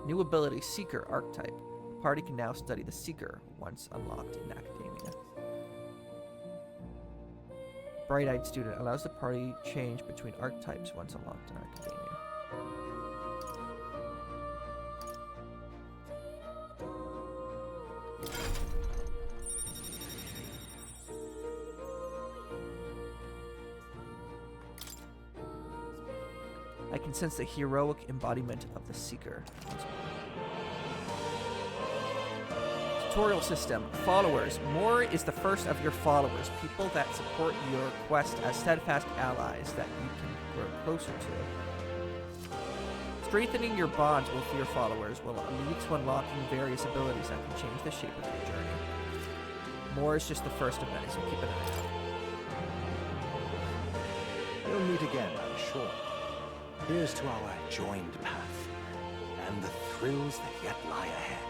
New ability, Seeker archetype. The party can now study the Seeker once unlocked in Academia. Bright-eyed student allows the party change between archetypes once unlocked in Academia. I can sense the heroic embodiment of the Seeker. Tutorial system. Followers. Moore is the first of your followers, people that support your quest as steadfast allies that you can grow closer to. Strengthening your bonds with your followers will lead to unlocking various abilities that can change the shape of your journey. Moore is just the first of many, so keep an eye out. We'll meet again, I'm sure. Here's to our joined path, and the thrills that yet lie ahead.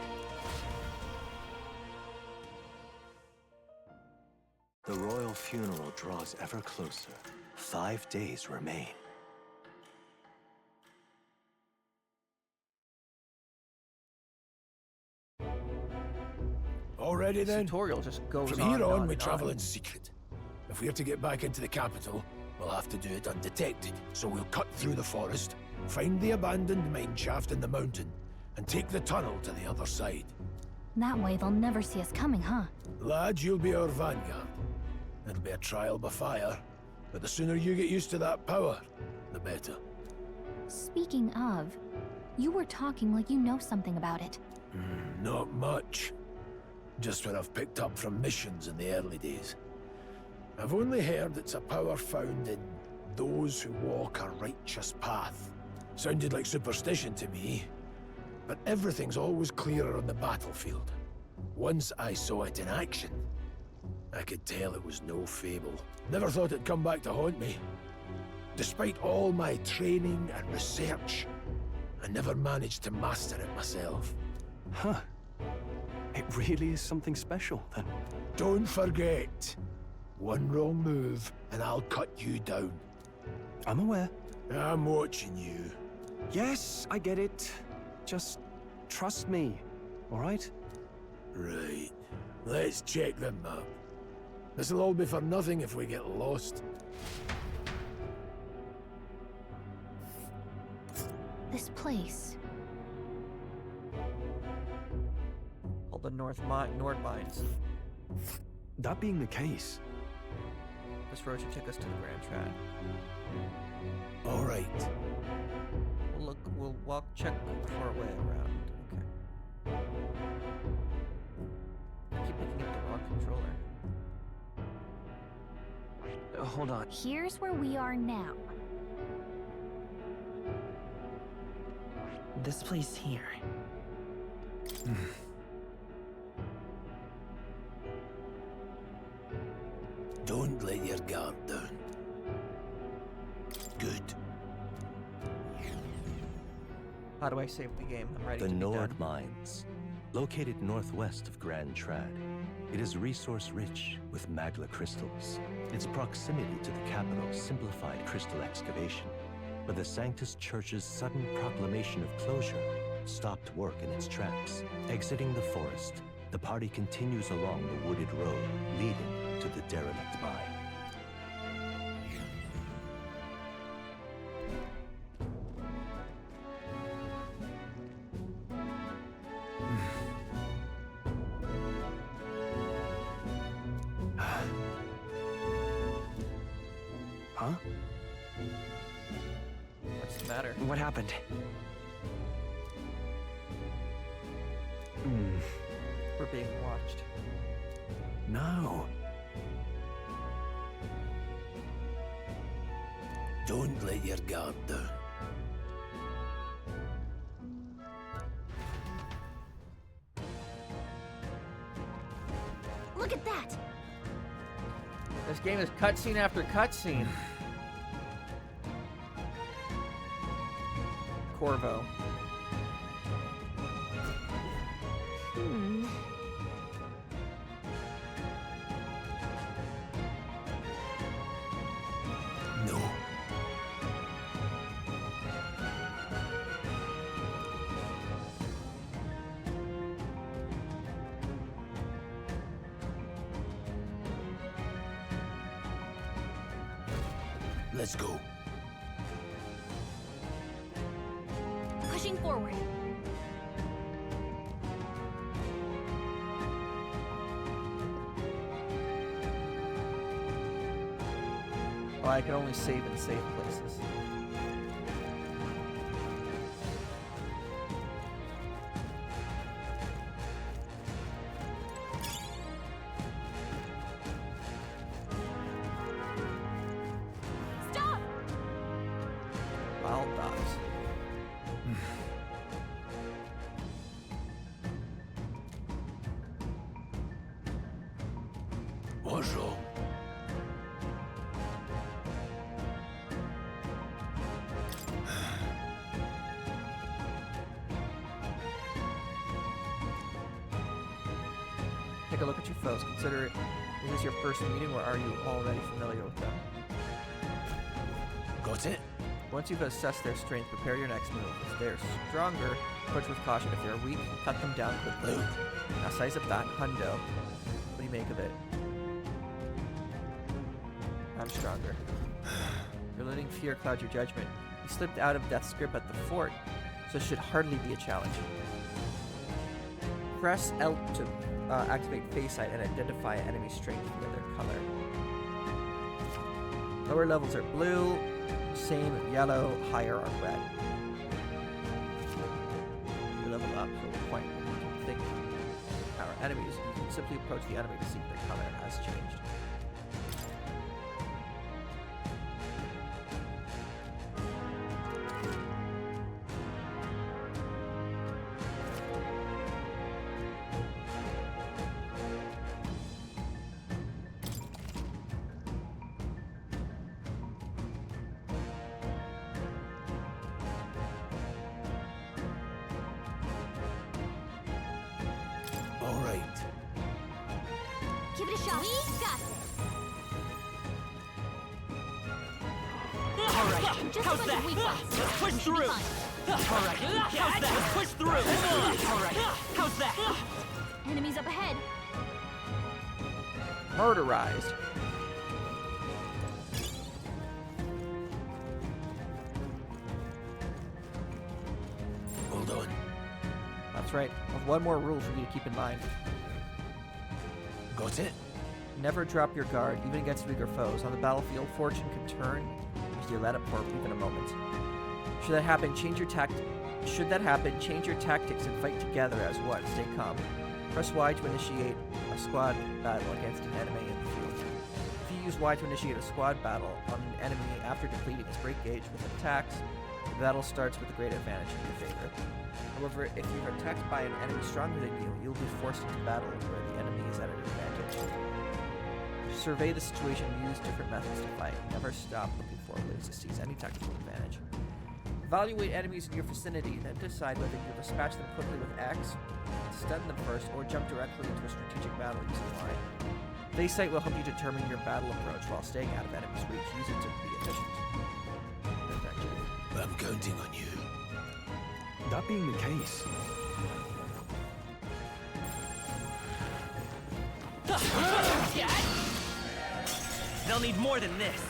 The royal funeral draws ever closer. 5 days remain. Already then? Tutorial just goes From on here and on, on we and travel on. in secret. If we're to get back into the capital, we'll have to do it undetected. So we'll cut through the forest, find the abandoned mine shaft in the mountain, and take the tunnel to the other side. That way they'll never see us coming, huh? Lad, you'll be our vanguard. It'll be a trial by fire, but the sooner you get used to that power, the better. Speaking of, you were talking like you know something about it. Not much. Just what I've picked up from missions in the early days. I've only heard it's a power found in those who walk a righteous path. Sounded like superstition to me, but everything's always clearer on the battlefield. Once I saw it in action, I could tell it was no fable. Never thought it'd come back to haunt me. Despite all my training and research, I never managed to master it myself. Huh. It really is something special, then. Don't forget, one wrong move and I'll cut you down. I'm aware. I'm watching you. Yes, I get it. Just trust me, all right? Right. Let's check the map. This'll all be for nothing if we get lost. This place. All the Nord mines. That being the case, this road should take us to the Grand Trad. All right. We'll walk, check our way around. Okay. I keep picking up the wrong controller. Hold on. Here's where we are now. This place here. Don't let your guard down. Good. How do I save the game? I'm ready The to be Nord done. Mines, located northwest of Grand Trad. It is resource-rich with magla crystals. Its proximity to the capital simplified crystal excavation, but the Sanctus Church's sudden proclamation of closure stopped work in its tracks. Exiting the forest, the party continues along the wooded road leading to the derelict mine. Huh? What's the matter? What happened? We're being watched. No. Don't let your guard down. Look at that! This game is cutscene after cutscene. Corvo. No. Let's go. Pushing forward. Oh, I can only save in safe places. Stop! Wild dogs. What's wrong? Take a look at your foes. Consider it. Is this your first meeting, or are you already familiar with them? Got it? Once you've assessed their strength, prepare your next move. If they're stronger, approach with caution. If they're weak, cut them down quickly. Now size up that hundo. What do you make of it? I'm stronger. Your letting fear cloud your judgment. You slipped out of Death's grip at the fort, so it should hardly be a challenge. Press L to activate face sight and identify enemy strength via their color. Lower levels are blue, same yellow, higher are red. You level up to a point where you can think our enemies. You can simply approach the enemy to see if their color has changed. All right. Give it a shot. We got this. Alright, Just how's a bunch that? of weak ones. Let's push We should be through. fine. Alright, how's that? Let's push through. Alright, how's that? Enemies up ahead. Murderized. Hold on. That's right. I have one more rule for you to keep in mind. Got it? Never drop your guard, even against weaker foes. On the battlefield, fortune can turn if you let it for even a moment. Should that happen, change your tactics and fight together as one. Stay calm. Press Y to initiate a squad battle against an enemy in the field. If you use Y to initiate a squad battle on an enemy after depleting its break gauge with attacks, the battle starts with a great advantage in your favor. However, if you're attacked by an enemy stronger than you, you'll be forced into battle where the enemy is at an advantage. Survey the situation and use different methods to fight. Never stop looking for ways to seize any tactical advantage. Evaluate enemies in your vicinity, then decide whether you dispatch them quickly with X, stun them first, or jump directly into a strategic battle using Y. Phase sight will help you determine your battle approach while staying out of enemies' reach. Use it to be efficient. I'm counting on you. That being the case, they'll need more than this.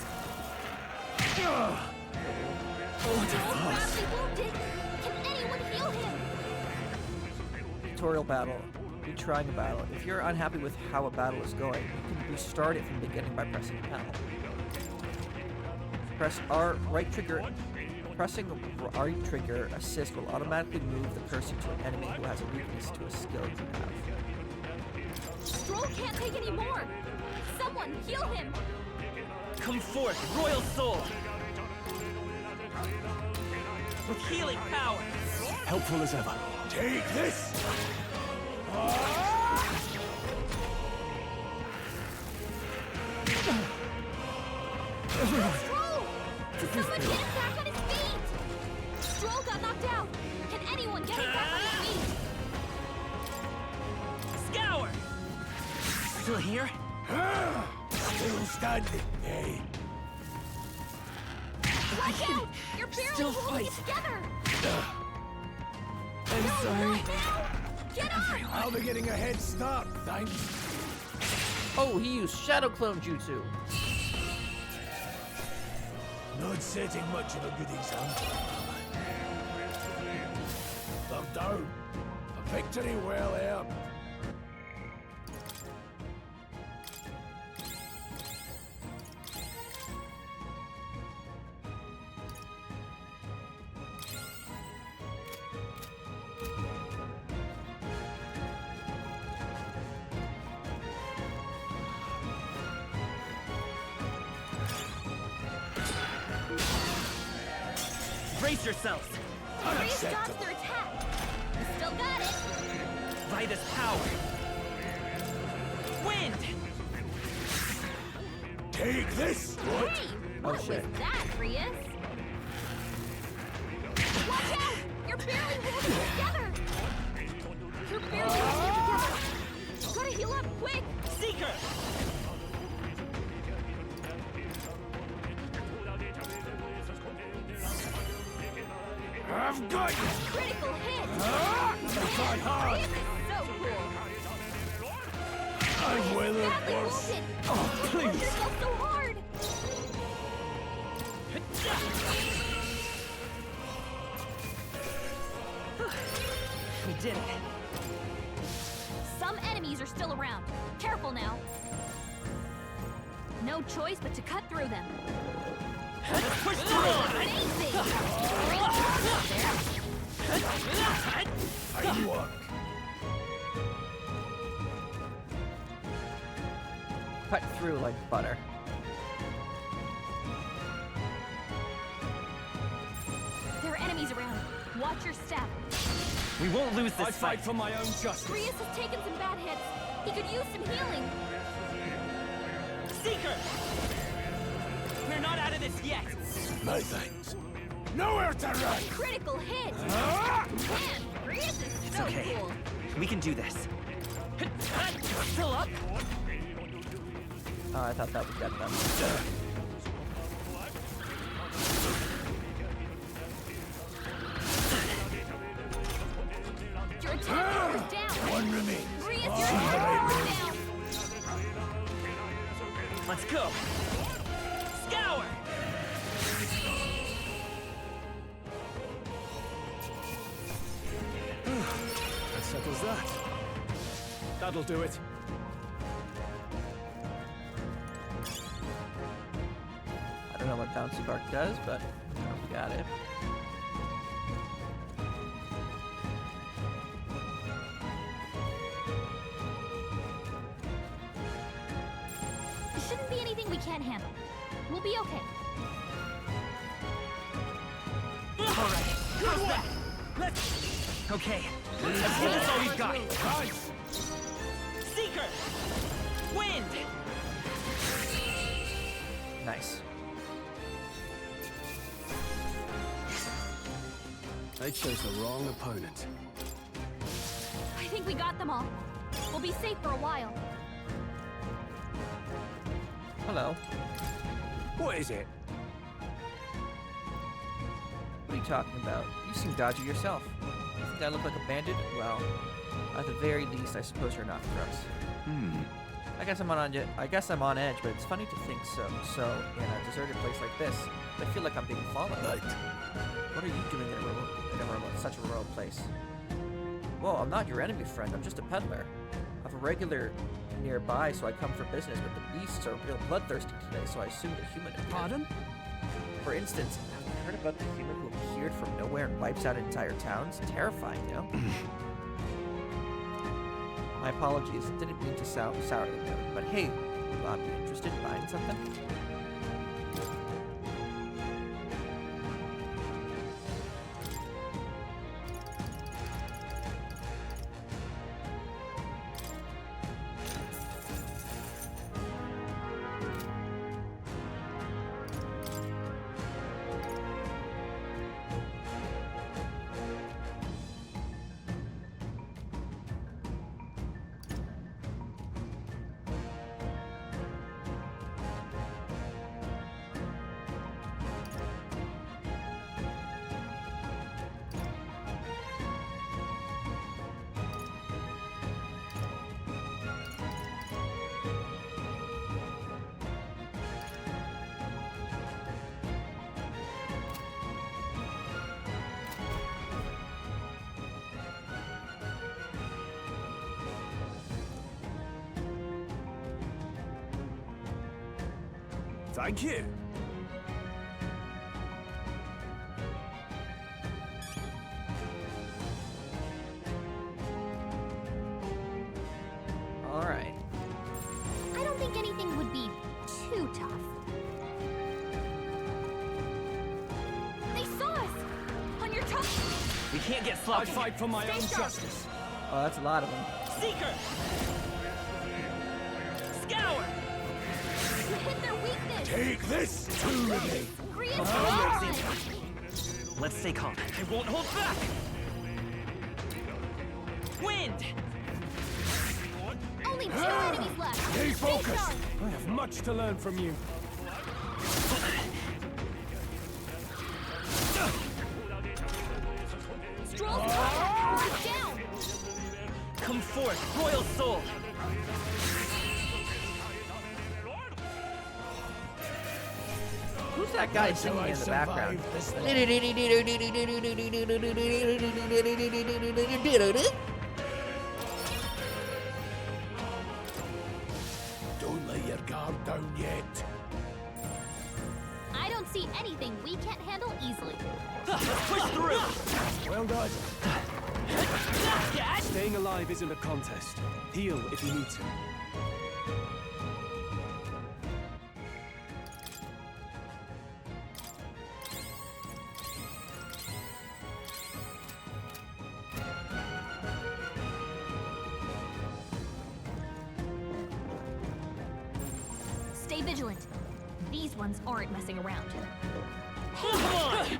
Can anyone heal him? Tutorial battle. Retrying a battle. If you're unhappy with how a battle is going, you can restart it from the beginning by pressing L. Press R, right trigger. Pressing R trigger assist will automatically move the person to an enemy who has a weakness to a skill you have. Stroll can't take any more. Someone heal him. Come forth, royal soul. With healing power. helpful as ever. Take this! Stroll! Someone get him back on his feet! Stroll got knocked out! Can anyone get him back on his feet? Scour! Still here? Still standing, eh? Watch out! You're barely Still holding it fight. together! I'm sorry. Not now! Get up! I'll be getting a head start, thanks. Oh, he used Shadow Clone Jutsu. Not setting much of a good example. They're down. A victory well earned. Brace yourselves! Freeze dodged their attack! You still got it! Vitus power! Wind! Take this! What? Hey! Oh, What shit. was that, Prius? Watch out! You're barely holding it together! You're barely holding it together! Gotta heal up, quick! Seeker! I've got you! Critical hit! Try hard! Prius is so cool! I've weathered Badly worse. wounded! Oh, Don't push please! yourself so hard! We did it! Some enemies are still around. Careful now. No choice but to cut through them. Push through! Amazing! Fine work. Cut through like butter. There are enemies around. Watch your step. We won't lose this I fight for my own justice. Prius has taken some bad hits. He could use some healing. Seeker! We're not out of this yet! No thanks. Nowhere to run! Critical hit! Ah! Man, Prius is It's so okay. cool. We can do this. Still up? Oh, I thought that would get them. Your attack power is down. One remains. Prius, your attack power is down. Let's go! Scour! That settles that. That'll do it. I don't know what bouncy bark does, but we got it. It shouldn't be anything we can't handle. We'll be okay. Alright, how's that? Let's... Okay, let's give this all we've got. Seeker! Wind! Nice. I chose the wrong opponent. I think we got them all. We'll be safe for a while. Hello. What is it? What are you talking about? You seem dodgy yourself. You think I look like a bandit? Well, at the very least, I suppose you're not for us. I guess I'm on edge, but it's funny to think so. So, in a deserted place like this, I feel like I'm being followed. What are you doing in such a remote place? Well, I'm not your enemy, friend. I'm just a peddler. I have a regular nearby, so I come for business, but the beasts are real bloodthirsty today, so I assumed a human appeared. Pardon? For instance, have you heard about the human who appeared from nowhere and wipes out entire towns? Terrifying, you know? My apologies. Didn't mean to sound sourly note, but hey, be interested in buying something? Thank you. All right. I don't think anything would be too tough. They saw us! On your truck! We can't get sloppy. I fight for my own sharp. justice. Oh, that's a lot of them. Seeker! Scour! You hit their weakness! Take this, two of me. Let's stay calm. I won't hold back! Wind! Only 2 enemies left! Stay focused. sharp. I have much to learn from you. Stroll's contact! Down! Come forth, Royal Soul! Who's that guy singing in the background? Don't let your guard down yet. I don't see anything we can't handle easily. Push through! Well done. Staying alive isn't a contest. Heal if you need to. Stay vigilant. These ones aren't messing around. Come on!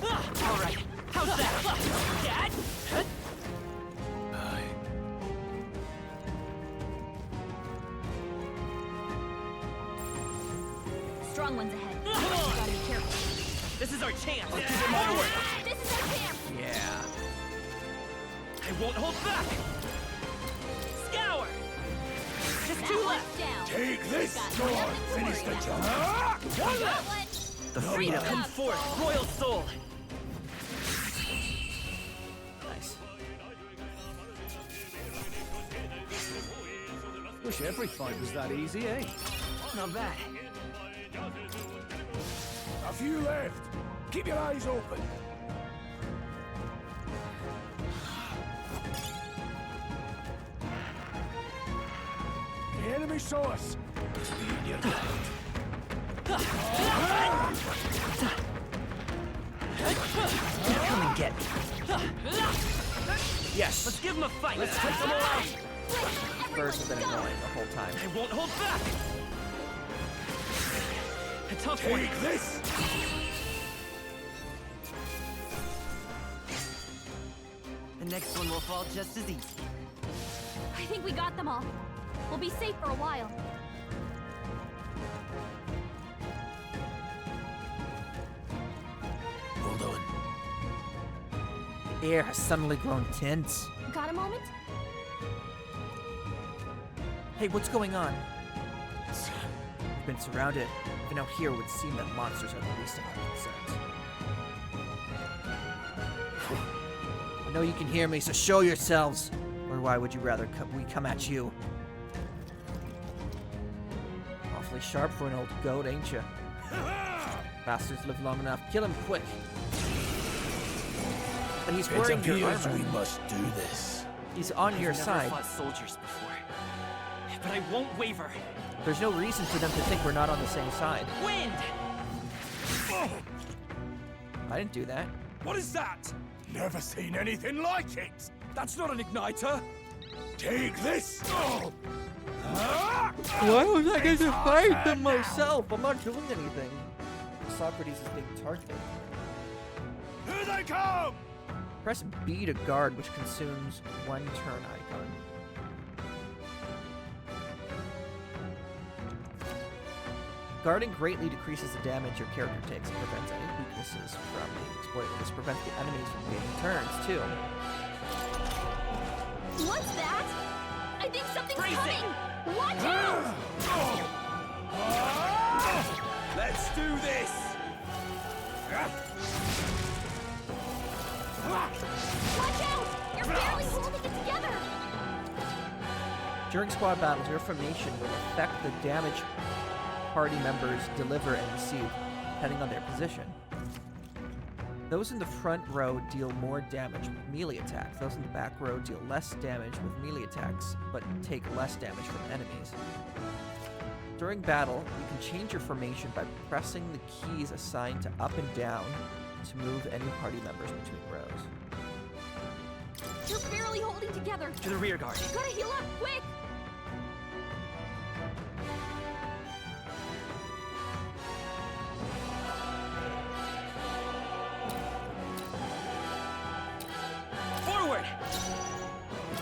All right, how's that? Dad? Strong ones ahead. Come on! Gotta be careful. This is our chance! Forward! This is our chance! Yeah. I won't hold back! Scour! Just 2 left! Down. Take this, Got Lord. nothing to Finish worry the about. job. One left! One. The freedom! Come forth, Royal Soul! Nice. Wish every fight was that easy, eh? Not bad. A few left. Keep your eyes open. The enemy saw us. Be in your guard. Come and get me. Yes. Let's give him a fight! Let's take them all out! Birds have been annoying the whole time. I won't hold back! A tough one! Take this. next one will fall just as easy. I think we got them all. We'll be safe for a while. Hold on. The air has suddenly grown tense. Got a moment? Hey, what's going on? We've been surrounded. Even out here, it would seem that monsters are the least of our concerns. I know you can hear me, so show yourselves! Or why would you rather we come at you? Awfully sharp for an old goat, ain't you? Bastards live long enough. Kill him quick. But he's wearing your appears armor. we must do this. He's on your I've side. never fought soldiers before, but I won't waver. There's no reason for them to think we're not on the same side. Wind! I didn't do that. What is that? Never seen anything like it. That's not an igniter. Take this. Why was I going to fight them myself? I'm not doing anything. Socrates is being targeted. Here they come! Press B to guard, which consumes one turn icon. Guarding greatly decreases the damage your character takes and prevents any weaknesses from being exploited. This prevents the enemies from gaining turns, too. What's that? I think something's Brace it. coming! Watch out! Let's do this. Watch out! You're barely holding it together! During squad battles, your formation will affect the damage party members deliver and receive, depending on their position. Those in the front row deal more damage with melee attacks. Those in the back row deal less damage with melee attacks, but take less damage from enemies. During battle, you can change your formation by pressing the keys assigned to up and down to move any party members between rows. You're barely holding together! To the rear guard. Gotta heal up, quick! Forward!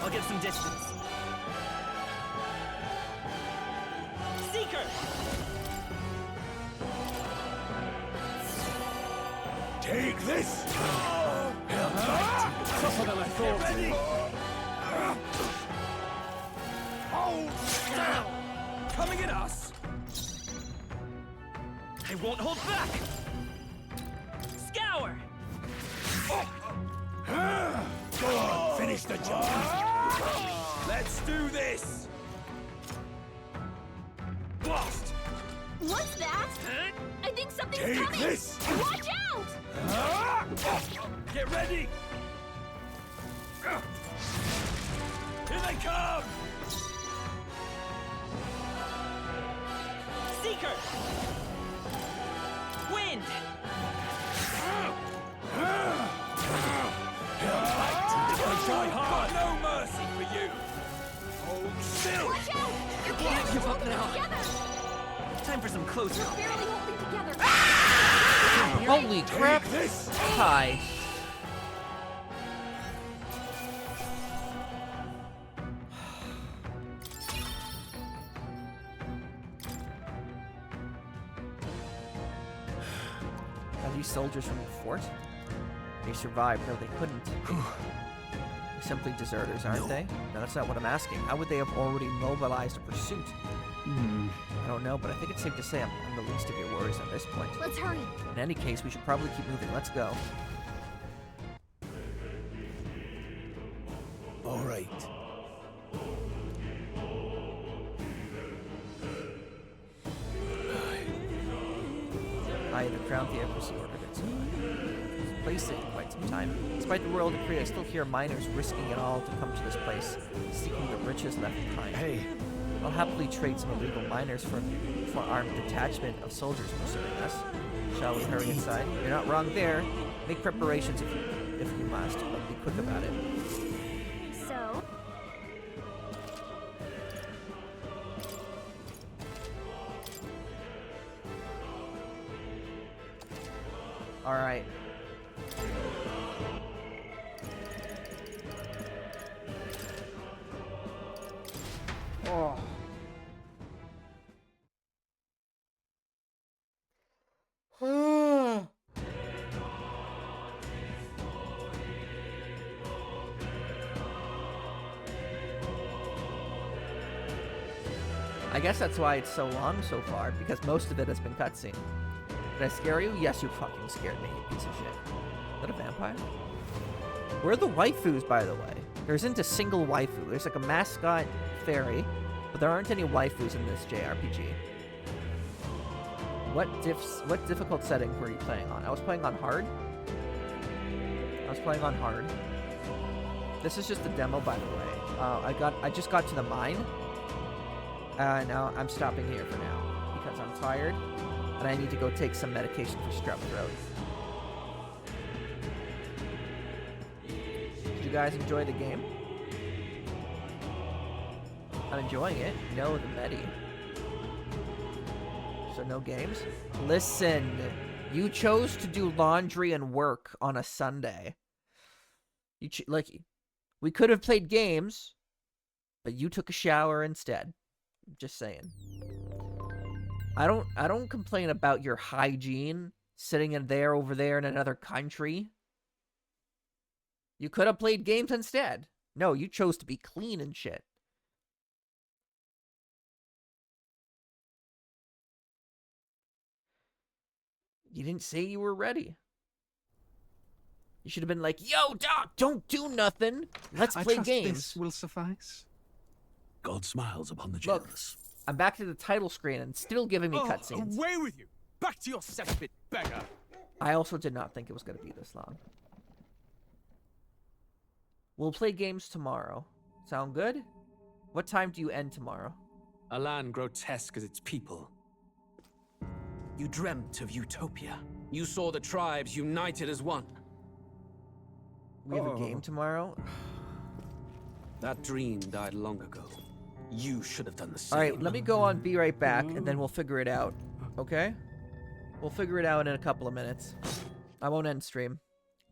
I'll get some distance. Seeker! Take this. Tougher than I thought. Ready? Hold down! Coming at us! I won't hold back! Scour! Go on, finish the job. Let's do this. Blast! What's that? I think something's Take coming! this. Watch out! Get ready! Here they come! Seeker! Wind! Try hard! No mercy for you! Hold still! Watch out! You're Can't barely give up holding it now. together! Time for some closer. You're barely holding together! Holy crap! Take this! Hi. Are these soldiers from the fort? They survived. No, they couldn't. They're simply deserters, aren't they? No, that's not what I'm asking. How would they have already mobilized a pursuit? I don't know, but I think it's safe to say I'm the least of your worries at this point. Let's hurry! In any case, we should probably keep moving. Let's go. All right. I had crowned the embassy ordered it, so I placed it in quite some time. Despite the royal decree, I still hear miners risking it all to come to this place, seeking the riches left behind. Hey. I'll happily trade some illegal miners for armed detachment of soldiers pursuing us. Shall we hurry inside? You're not wrong there. Make preparations if you must, but be quick about it. So? Alright. I guess that's why it's so long so far, because most of it has been cutscene. Did I scare you? Yes, you fucking scared me, you piece of shit. Is that a vampire? Where are the waifus, by the way? There isn't a single waifu. There's like a mascot fairy, but there aren't any waifus in this JRPG. What difficult setting were you playing on? I was playing on hard. This is just a demo, by the way. I just got to the mine. Now I'm stopping here for now because I'm tired and I need to go take some medication for strep throat. Did you guys enjoy the game? I'm enjoying it. No, the medi. So no games? Listen, you chose to do laundry and work on a Sunday. We could have played games, but you took a shower instead. Just saying. I don't complain about your hygiene sitting in there over there in another country. You could have played games instead. No, you chose to be clean and shit. You didn't say you were ready. You should have been like, yo, Doc, don't do nothing. Let's play games. This will suffice. God smiles upon the Look, generous. I'm back to the title screen and still giving me cutscenes. Away with you! Back to your cesspit, beggar! I also did not think it was going to be this long. We'll play games tomorrow. Sound good? What time do you end tomorrow? A land grotesque as its people. You dreamt of utopia. You saw the tribes united as one. We have a game tomorrow? That dream died long ago. You should have done the same. Alright, let me go on Be Right Back, and then we'll figure it out. Okay? We'll figure it out in a couple of minutes. I won't end stream.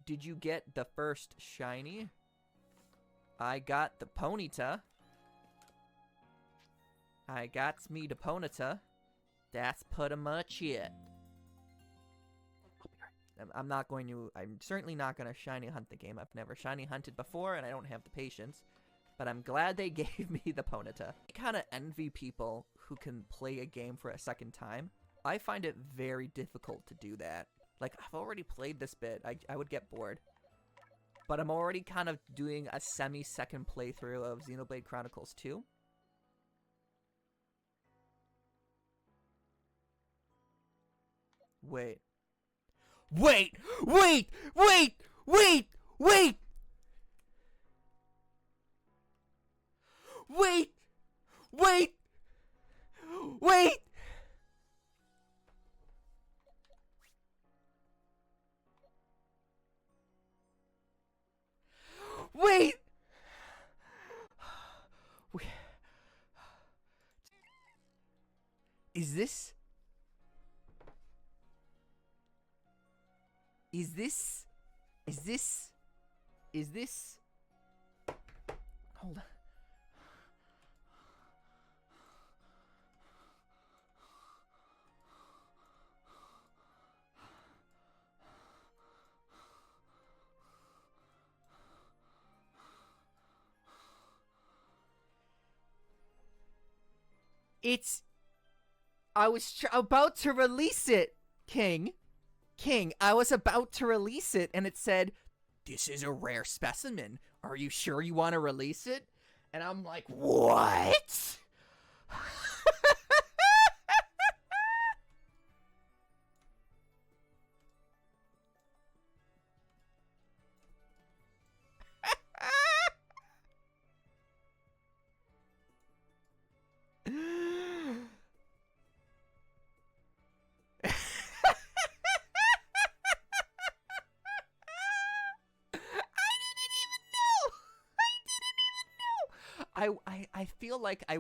Did you get the first shiny? I got the Ponyta. I got me the Ponyta. That's pretty much it. I'm certainly not going to shiny hunt the game. I've never shiny hunted before, and I don't have the patience. But I'm glad they gave me the Ponyta. I kind of envy people who can play a game for a second time. I find it very difficult to do that. Like, I've already played this bit. I would get bored. But I'm already kind of doing a semi-second playthrough of Xenoblade Chronicles 2. Wait. Wait! Wait! Wait! Wait! Wait! Wait! Wait! Wait! Wait! Is this... Hold on. I was about to release it, King. I was about to release it, and it said, "This is a rare specimen. Are you sure you want to release it?" And I'm like, what? I feel like I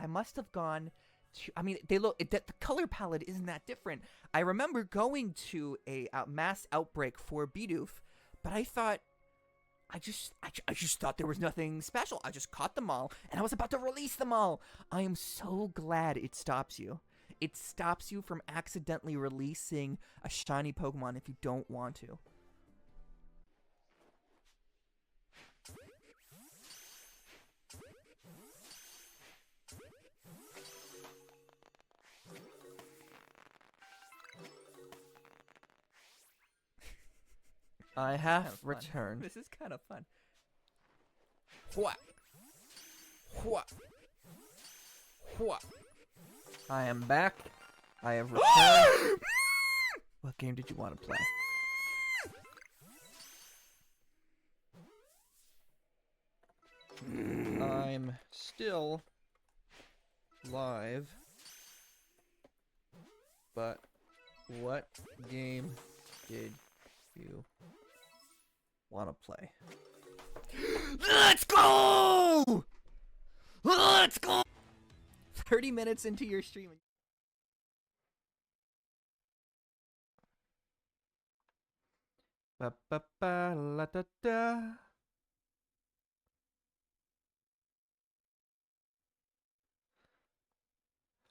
must have gone to, I mean, the color palette isn't that different. I remember going to a mass outbreak for Bidoof, but I thought, I just thought there was nothing special. I just caught them all, and I was about to release them all. I am so glad it stops you. It stops you from accidentally releasing a shiny Pokemon if you don't want to. I This is have kinda fun. returned. This is kind of fun. I am back. I have returned. What game did you want to play? I'm still live, but what game did you want to play? Let's go! Let's go! 30 minutes into your stream. Ba ba ba la da da.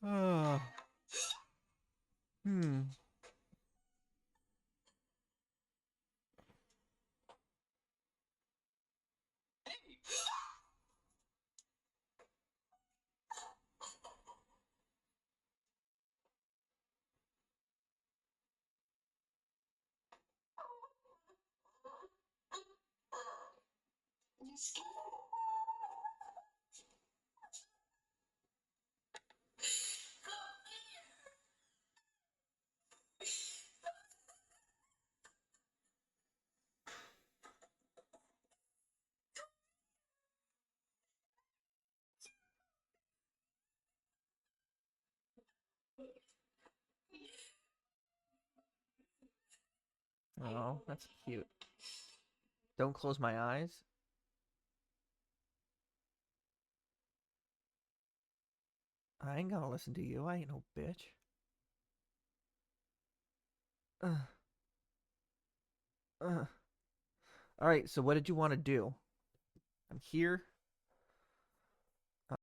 Oh. Oh, that's cute. Don't close my eyes. I ain't gonna listen to you. I ain't no bitch. Alright, so what did you want to do? I'm here.